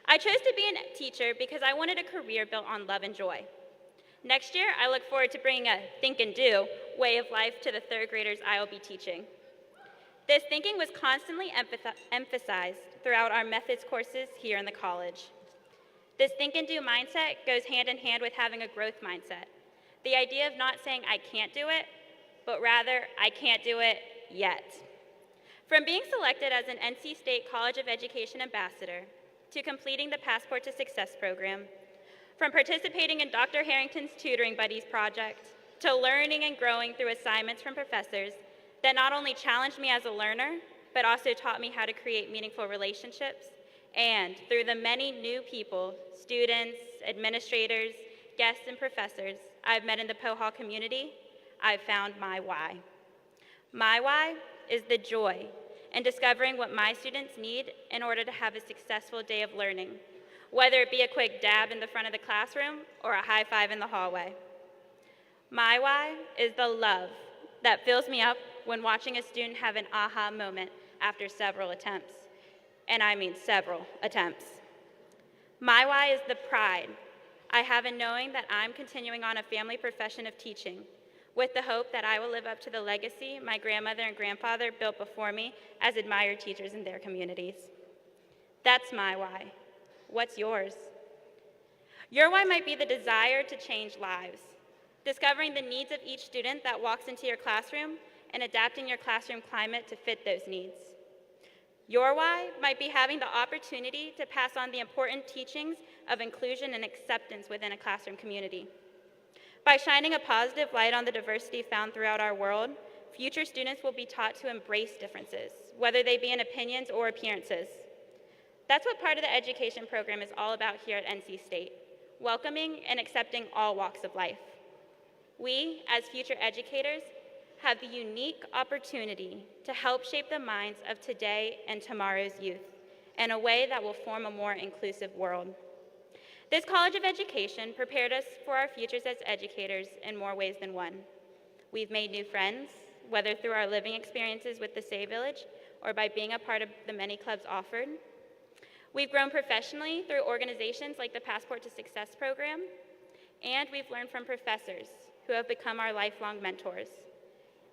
I chose to be a teacher because I wanted a career built on love and joy. Next year, I look forward to bringing a think and do way of life to the third graders I will be teaching. This thinking was constantly emphasized throughout our methods courses here in the college. This think and do mindset goes hand in hand with having a growth mindset. The idea of not saying I can't do it, but rather I can't do it yet. From being selected as an NC State College of Education ambassador, to completing the Passport to Success program, from participating in Dr. Harrington's Tutoring Buddies project, to learning and growing through assignments from professors that not only challenged me as a learner, but also taught me how to create meaningful relationships, and through the many new people, students, administrators, guests, and professors I've met in the Poe Hall community, I've found my why. My why is the joy in discovering what my students need in order to have a successful day of learning, whether it be a quick dab in the front of the classroom or a high five in the hallway. My why is the love that fills me up when watching a student have an aha moment after several attempts, and I mean several attempts. My why is the pride I have in knowing that I'm continuing on a family profession of teaching, with the hope that I will live up to the legacy my grandmother and grandfather built before me as admired teachers in their communities. That's my why. What's yours? Your why might be the desire to change lives, discovering the needs of each student that walks into your classroom and adapting your classroom climate to fit those needs. Your why might be having the opportunity to pass on the important teachings of inclusion and acceptance within a classroom community. By shining a positive light on the diversity found throughout our world, future students will be taught to embrace differences, whether they be in opinions or appearances. That's what part of the education program is all about here at NC State, welcoming and accepting all walks of life. We, as future educators, have the unique opportunity to help shape the minds of today and tomorrow's youth in a way that will form a more inclusive world. This College of Education prepared us for our futures as educators in more ways than one. We've made new friends, whether through our living experiences with the Say Village or by being a part of the many clubs offered. We've grown professionally through organizations like the Passport to Success program, and we've learned from professors who have become our lifelong mentors.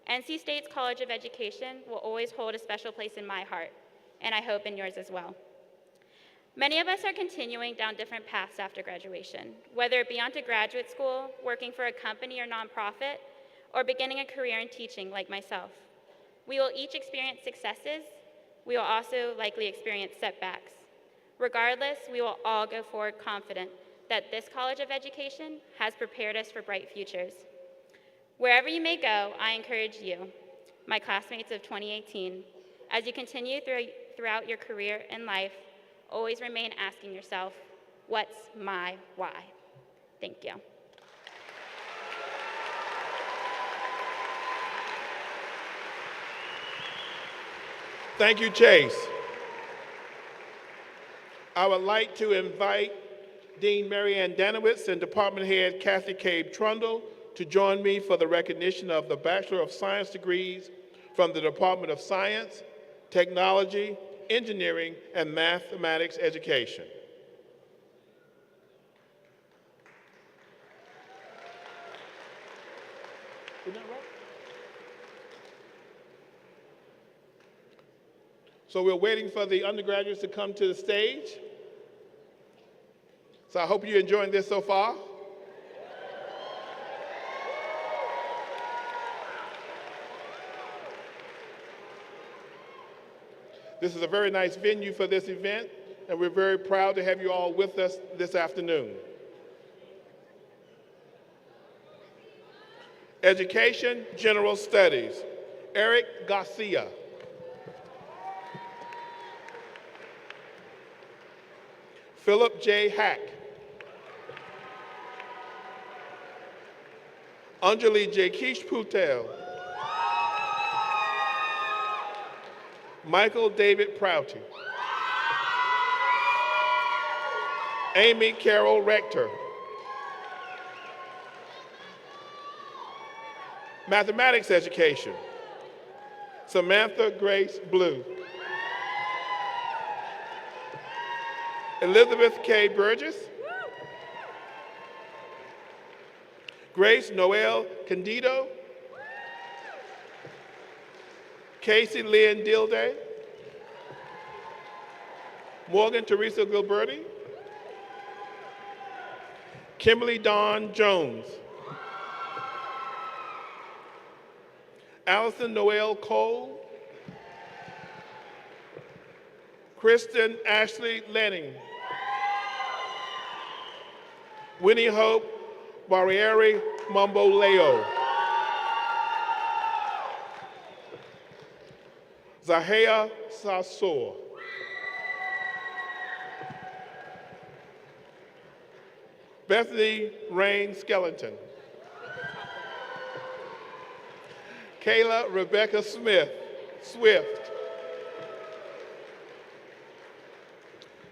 NC State's College of Education will always hold a special place in my heart, and I hope in yours as well. Many of us are continuing down different paths after graduation, whether it be onto graduate school, working for a company or nonprofit, or beginning a career in teaching like myself. We will each experience successes. We will also likely experience setbacks. Regardless, we will all go forward confident that this College of Education has prepared us for bright futures. Wherever you may go, I encourage you, my classmates of 2018, as you continue throughout your career and life, always remain asking yourself, what's my why? Thank you. Thank you, Chase. I would like to invite Dean Mary Ann Danowitz and Department Head Kathy Cabe Trundle to join me for the recognition of the Bachelor of Science degrees from the Department of Science, Technology, Engineering, and Mathematics Education. Isn't that right? So we're waiting for the undergraduates to come to the stage. So I hope you're enjoying this so far. This is a very nice venue for this event, and we're very proud to have you all with us this afternoon. Education, General Studies, Eric Garcia. Philip J. Hack. Anjali J. Kish Putel. Michael David Prouty. Amy Carol Rector. Mathematics Education, Samantha Grace Blue. Elizabeth K. Burgess. Grace Noel Candido. Casey Lynn Dilday. Morgan Teresa Gilberti. Kimberly Dawn Jones. Allison Noel Cole. Kristen Ashley Lanning. Winnie Hope Barriere Mamboleo. Zahea Sassour. Bethany Rain Skellington. Kayla Rebecca Swift.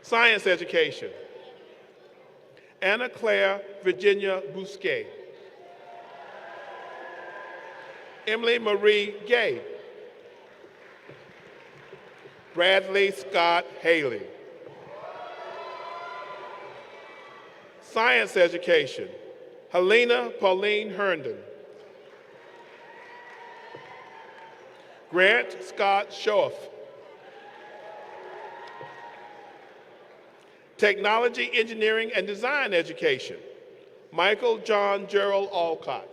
Science Education, Anna Claire Virginia Bousquet. Emily Marie Gay. Bradley Scott Haley. Science Education, Helena Pauline Herndon. Grant Scott Schoff. Technology, Engineering, and Design Education, Michael John Gerald Alcott.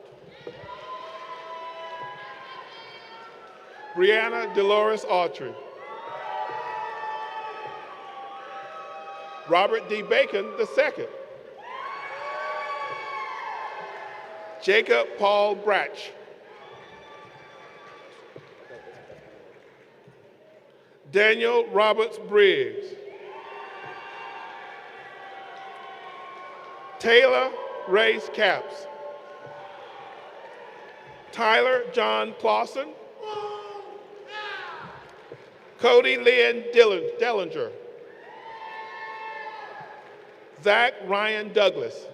Brianna Dolores Autry. Robert D. Bacon II. Jacob Paul Bratch. Daniel Roberts Briggs. Taylor Race Capps. Tyler John Clausen. Cody Lynn Dellinger. Zach Ryan Douglas.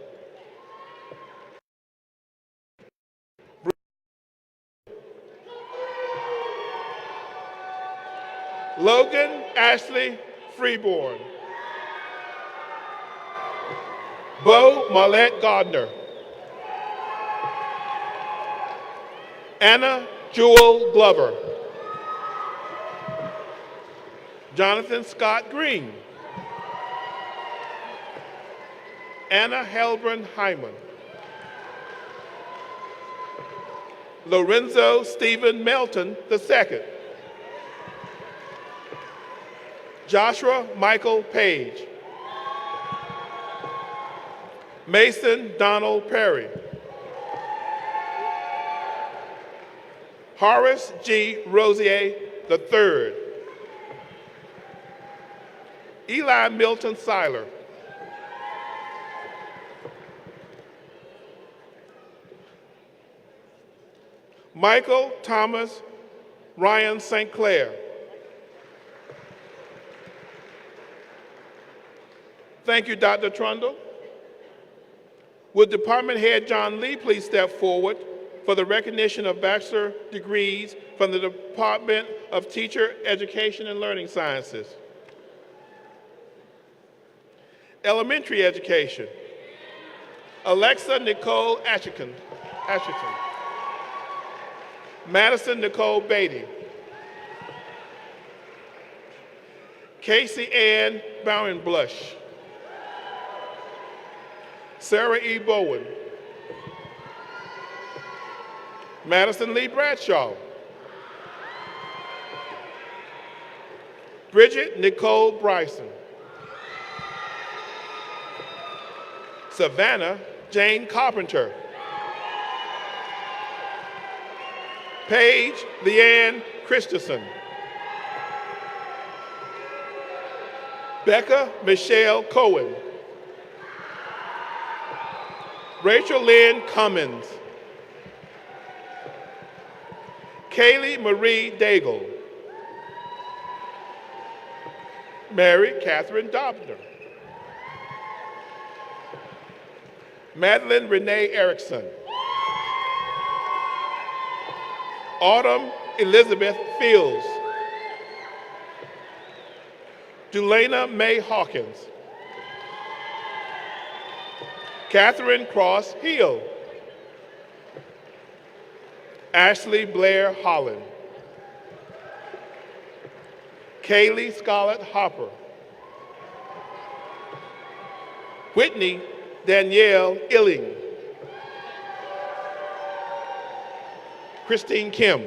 Logan Ashley Freeborn. Bo Marlette Gardner. Anna Jewel Glover. Jonathan Scott Green. Anna Helbrun Hyman. Lorenzo Stephen Melton II. Joshua Michael Page. Mason Donald Perry. Horace G. Rosier III. Eli Milton Seiler. Michael Thomas Ryan St. Clair. Thank you, Dr. Trundle. Would Department Head John Lee please step forward for the recognition of bachelor degrees from the Department of Teacher Education and Learning Sciences. Elementary Education. Alexa Nicole Asherton. Madison Nicole Beatty. Casey Ann Bauernblush. Sarah E. Bowen. Madison Lee Bradshaw. Bridget Nicole Bryson. Savannah Jane Carpenter. Paige Leanne Christensen. Becca Michelle Cohen. Rachel Lynn Cummins. Kaylee Marie Daigle. Mary Catherine Dobner. Madeline Renee Erickson. Autumn Elizabeth Fields. Dulana Mae Hawkins. Catherine Cross Hill. Ashley Blair Holland. Kaylee Scarlett Hopper. Whitney Danielle Illing. Christine Kim.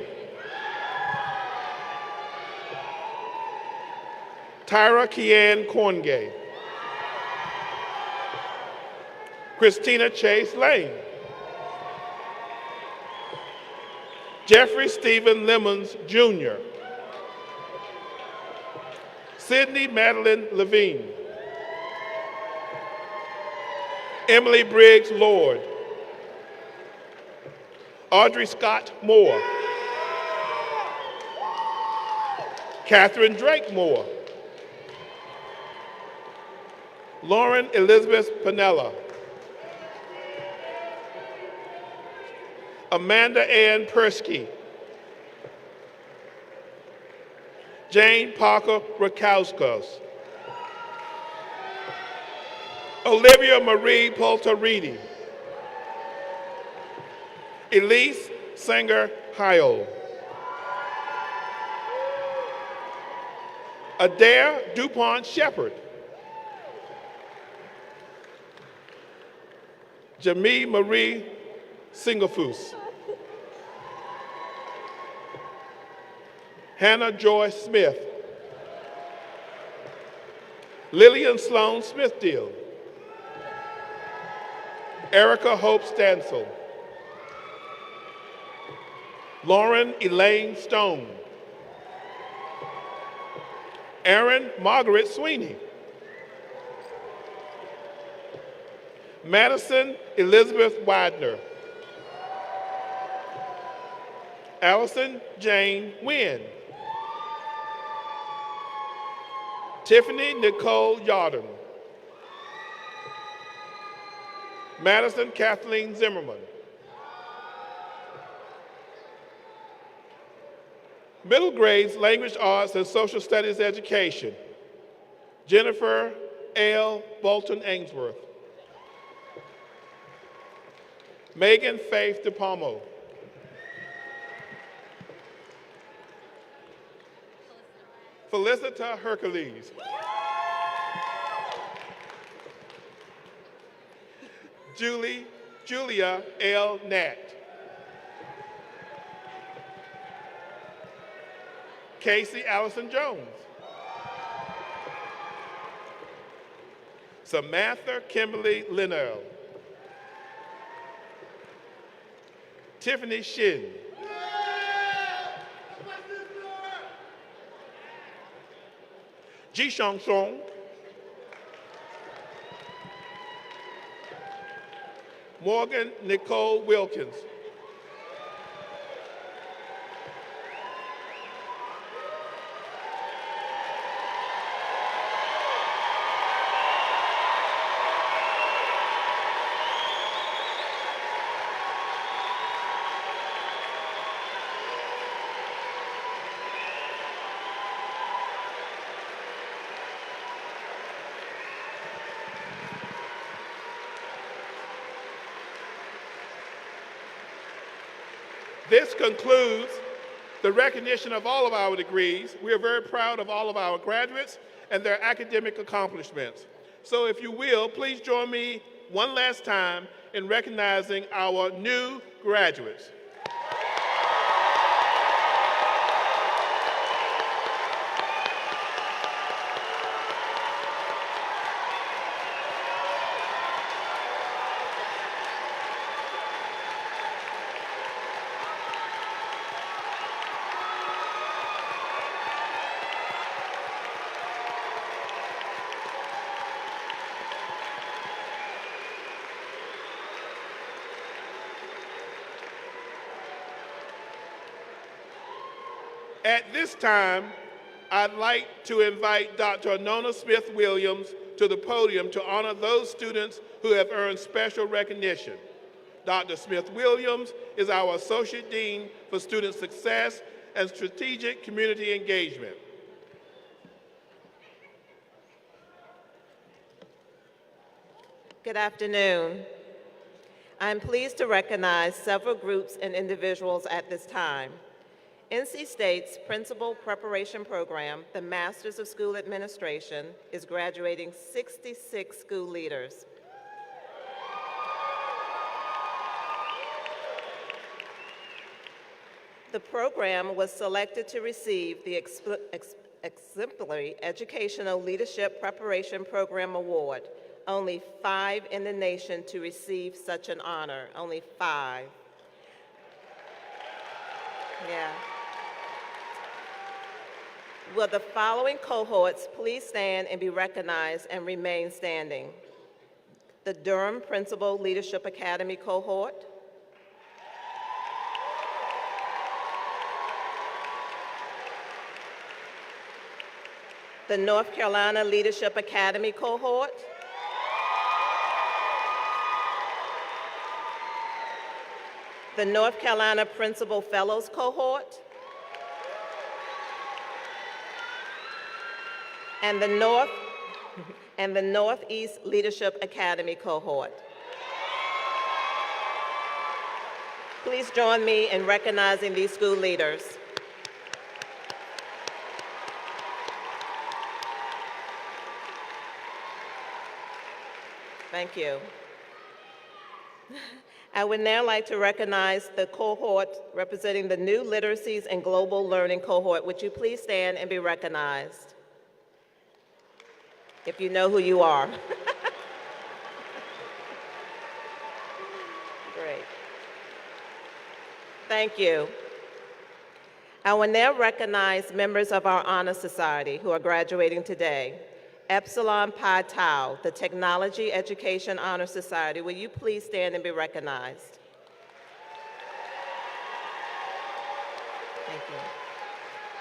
Tyra Kian Corngay. Cristina Chase Lane. Jeffrey Stephen Lemons Jr. Sydney Madeline Levine. Emily Briggs Lord. Audrey Scott Moore. Catherine Drake Moore. Lauren Elizabeth Pinella. Amanda Ann Persky. Jane Parker Rakowskos. Olivia Marie Polteridi. Elise Sanger Hyle. Adair DuPont Shepard. Jamie Marie Singerfoos. Hannah Joy Smith. Lillian Sloan Smithdeal. Erica Hope Stansel. Lauren Elaine Stone. Erin Margaret Sweeney. Madison Elizabeth Widener. Allison Jane Wynn. Tiffany Nicole Yarden. Madison Kathleen Zimmerman. Middle grades Language Arts and Social Studies Education. Jennifer L. Bolton Ainsworth. Megan Faith DePalmo. Felicita Hercules. Julia L. Nat. Casey Allison Jones. Samantha Kimberly Linnell. Tiffany Shin. Ji Shong Song. Morgan Nicole Wilkins. This concludes the recognition of all of our degrees. We are very proud of all of our graduates and their academic accomplishments. So if you will, please join me one last time in recognizing our new graduates. At this time, I'd like to invite Dr. Nona Smith-Williams to the podium to honor those students who have earned special recognition. Dr. Smith-Williams is our Associate Dean for Student Success and Strategic Community Engagement. Good afternoon. I'm pleased to recognize several groups and individuals at this time. NC State's Principal Preparation Program, the Masters of School Administration, is graduating 66 school leaders. The program was selected to receive the Exemplary Educational Leadership Preparation Program Award. Only 5 in the nation to receive such an honor, only 5. Yeah. Will the following cohorts please stand and be recognized and remain standing? The Durham Principal Leadership Academy cohort, the North Carolina Leadership Academy cohort, the North Carolina Principal Fellows cohort, and the Northeast Leadership Academy cohort. Please join me in recognizing these school leaders. Thank you. I would now like to recognize the cohort representing the New Literacies and Global Learning cohort. Would you please stand and be recognized? If you know who you are. Great. Thank you. I will now recognize members of our Honor Society who are graduating today. Epsilon Pi Tau, the Technology Education Honor Society. Will you please stand and be recognized? Thank you.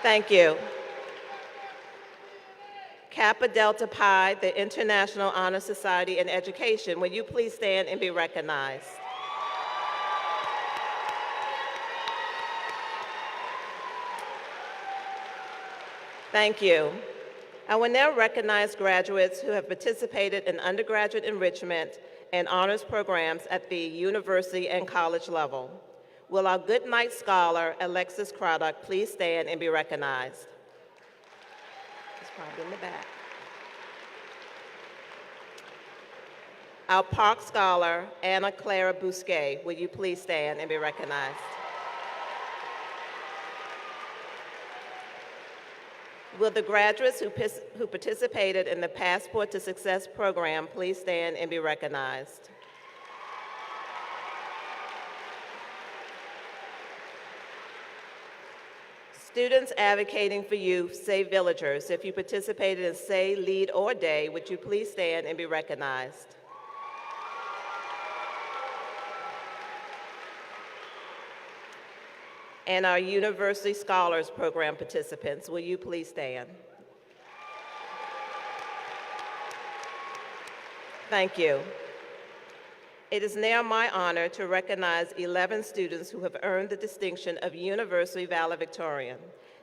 Thank you. Kappa Delta Pi, the International Honor Society in Education. Will you please stand and be recognized? Thank you. I will now recognize graduates who have participated in undergraduate enrichment and honors programs at the university and college level. Will our Good Night Scholar, Alexis Craddock, please stand and be recognized? He's probably in the back. Our Park Scholar, Anna Clara Bousquet, will you please stand and be recognized? Will the graduates who participated in the Passport to Success program please stand and be recognized? Students advocating for youth, Say Villagers. If you participated in Say, Lead, or Day, would you please stand and be recognized? And our University Scholars Program participants, will you please stand? Thank you. It is now my honor to recognize 11 students who have earned the distinction of University Valedictorian.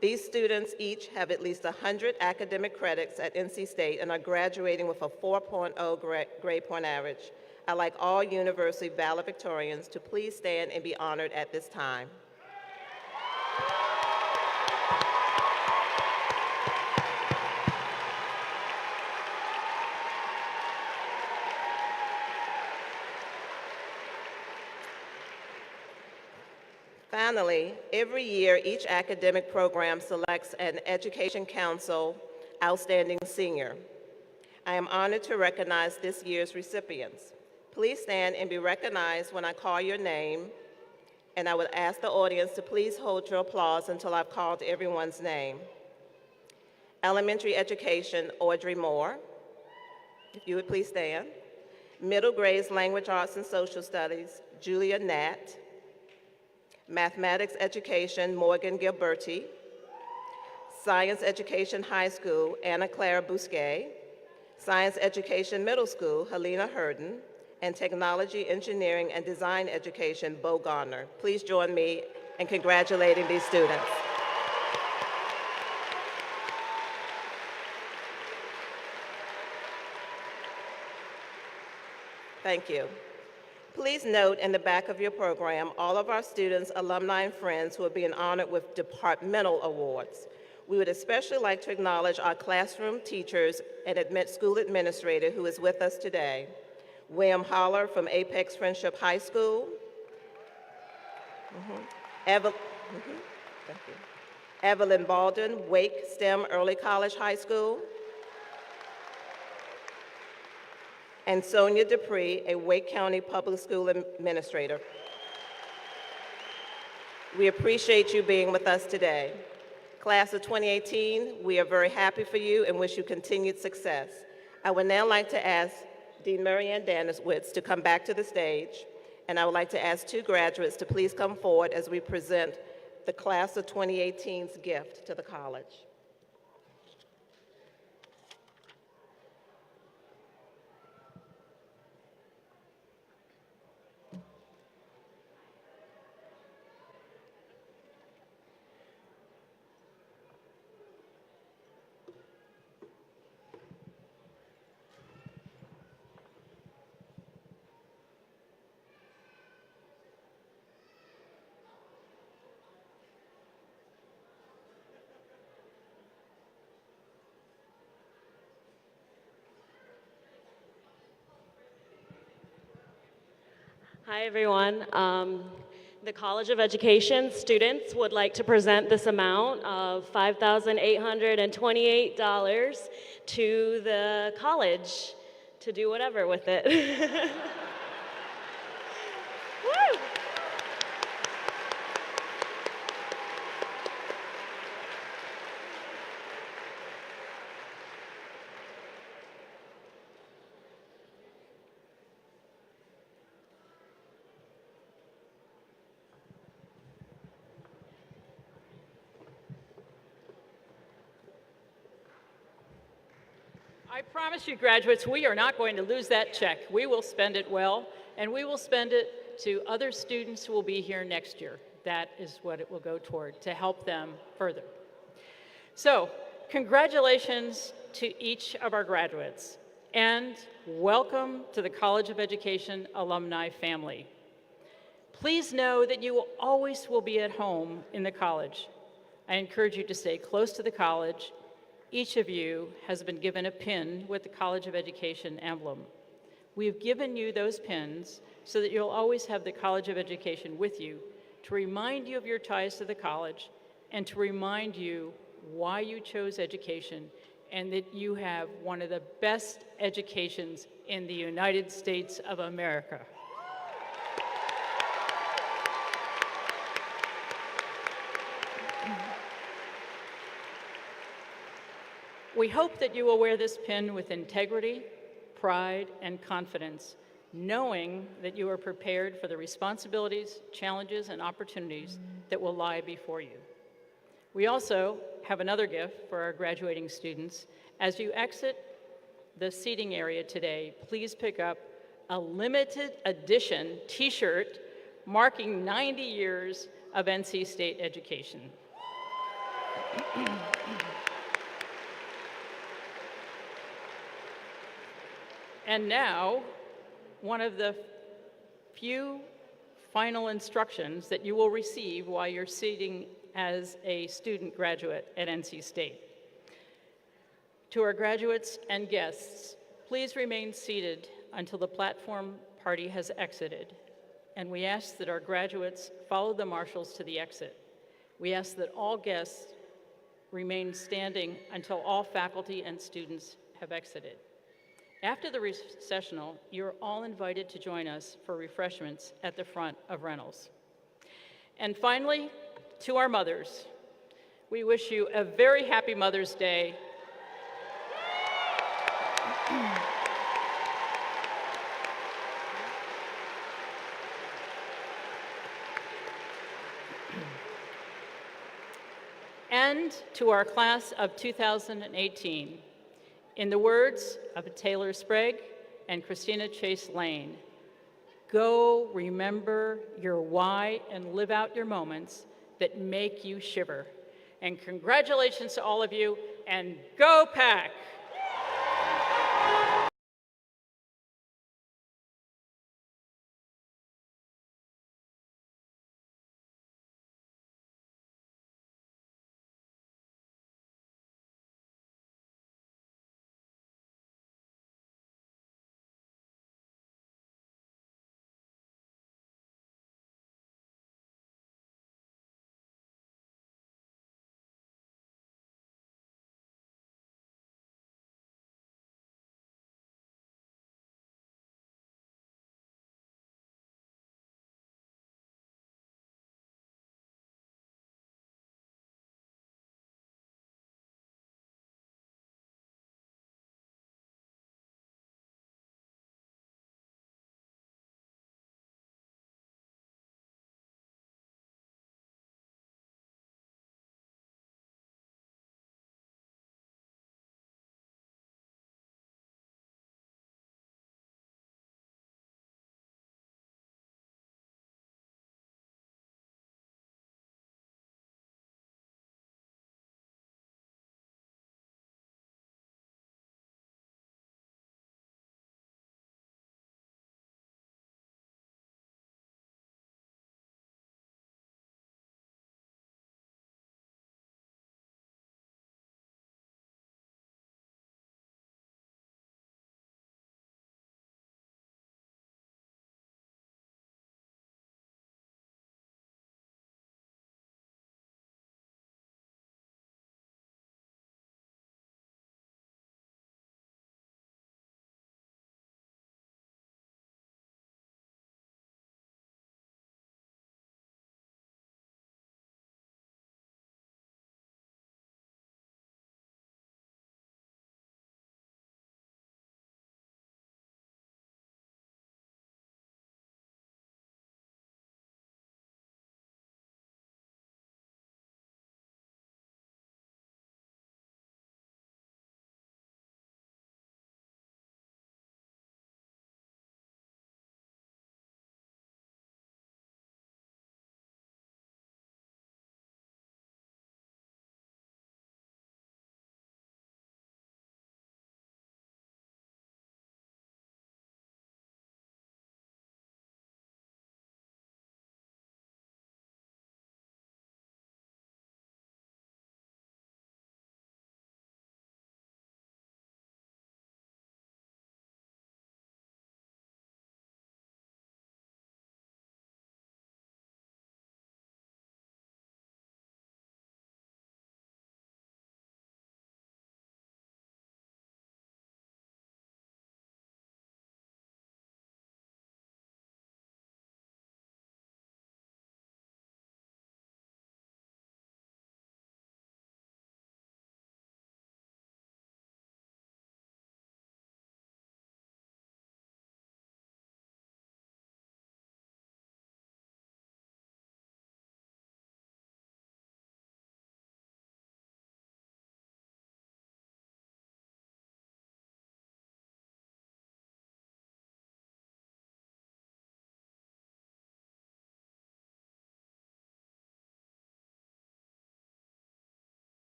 These students each have at least 100 academic credits at NC State and are graduating with a 4.0 grade point average. I'd like all University Valedictorians to please stand and be honored at this time. Finally, every year, each academic program selects an Education Council Outstanding Senior. I am honored to recognize this year's recipients. Please stand and be recognized when I call your name, and I would ask the audience to please hold your applause until I've called everyone's name. Elementary Education, Audrey Moore. If you would please stand. Middle grades, Language Arts and Social Studies, Julia Nat. Mathematics Education, Morgan Gilberti. Science Education High School, Anna Clara Bousquet. Science Education Middle School, Helena Hurden. And Technology, Engineering, and Design Education, Bo Garner. Please join me in congratulating these students. Thank you. Please note in the back of your program all of our students, alumni, and friends who are being honored with departmental awards. We would especially like to acknowledge our classroom teachers and school administrator who is with us today. William Holler from Apex Friendship High School. Thank you. Evelyn Baldwin, Wake STEM Early College High School. And Sonia Dupree, a Wake County Public School Administrator. We appreciate you being with us today. Class of 2018, we are very happy for you and wish you continued success. I would now like to ask Dean Marianne Danishwitz to come back to the stage, and I would like to ask two graduates to please come forward as we present the Class of 2018's gift to the college. Hi, everyone. The College of Education students would like to present this amount of $5,828 to the college to do whatever with it. Woo! I promise you, graduates, we are not going to lose that check. We will spend it well, and we will spend it to other students who will be here next year. That is what it will go toward, to help them further. So, congratulations to each of our graduates, and welcome to the College of Education alumni family. Please know that you always will be at home in the college. I encourage you to stay close to the college. Each of you has been given a pin with the College of Education emblem. We've given you those pins so that you'll always have the College of Education with you to remind you of your ties to the college and to remind you why you chose education and that you have one of the best educations in the United States of America. We hope that you will wear this pin with integrity, pride, and confidence, knowing that you are prepared for the responsibilities, challenges, and opportunities that will lie before you. We also have another gift for our graduating students. As you exit the seating area today, please pick up a limited edition t-shirt marking 90 years of NC State education. And now, one of the few final instructions that you will receive while you're sitting as a student graduate at NC State. To our graduates and guests, please remain seated until the platform party has exited. and we ask that our graduates follow the marshals to the exit. We ask that all guests remain standing until all faculty and students have exited. After the recessional, you're all invited to join us for refreshments at the front of Reynolds. And finally, to our mothers, we wish you a very happy Mother's Day. And to our class of 2018, in the words of Taylor Sprague and Cristina Chase Lane, go remember your why and live out your moments that make you shiver. And congratulations to all of you, and go Pack!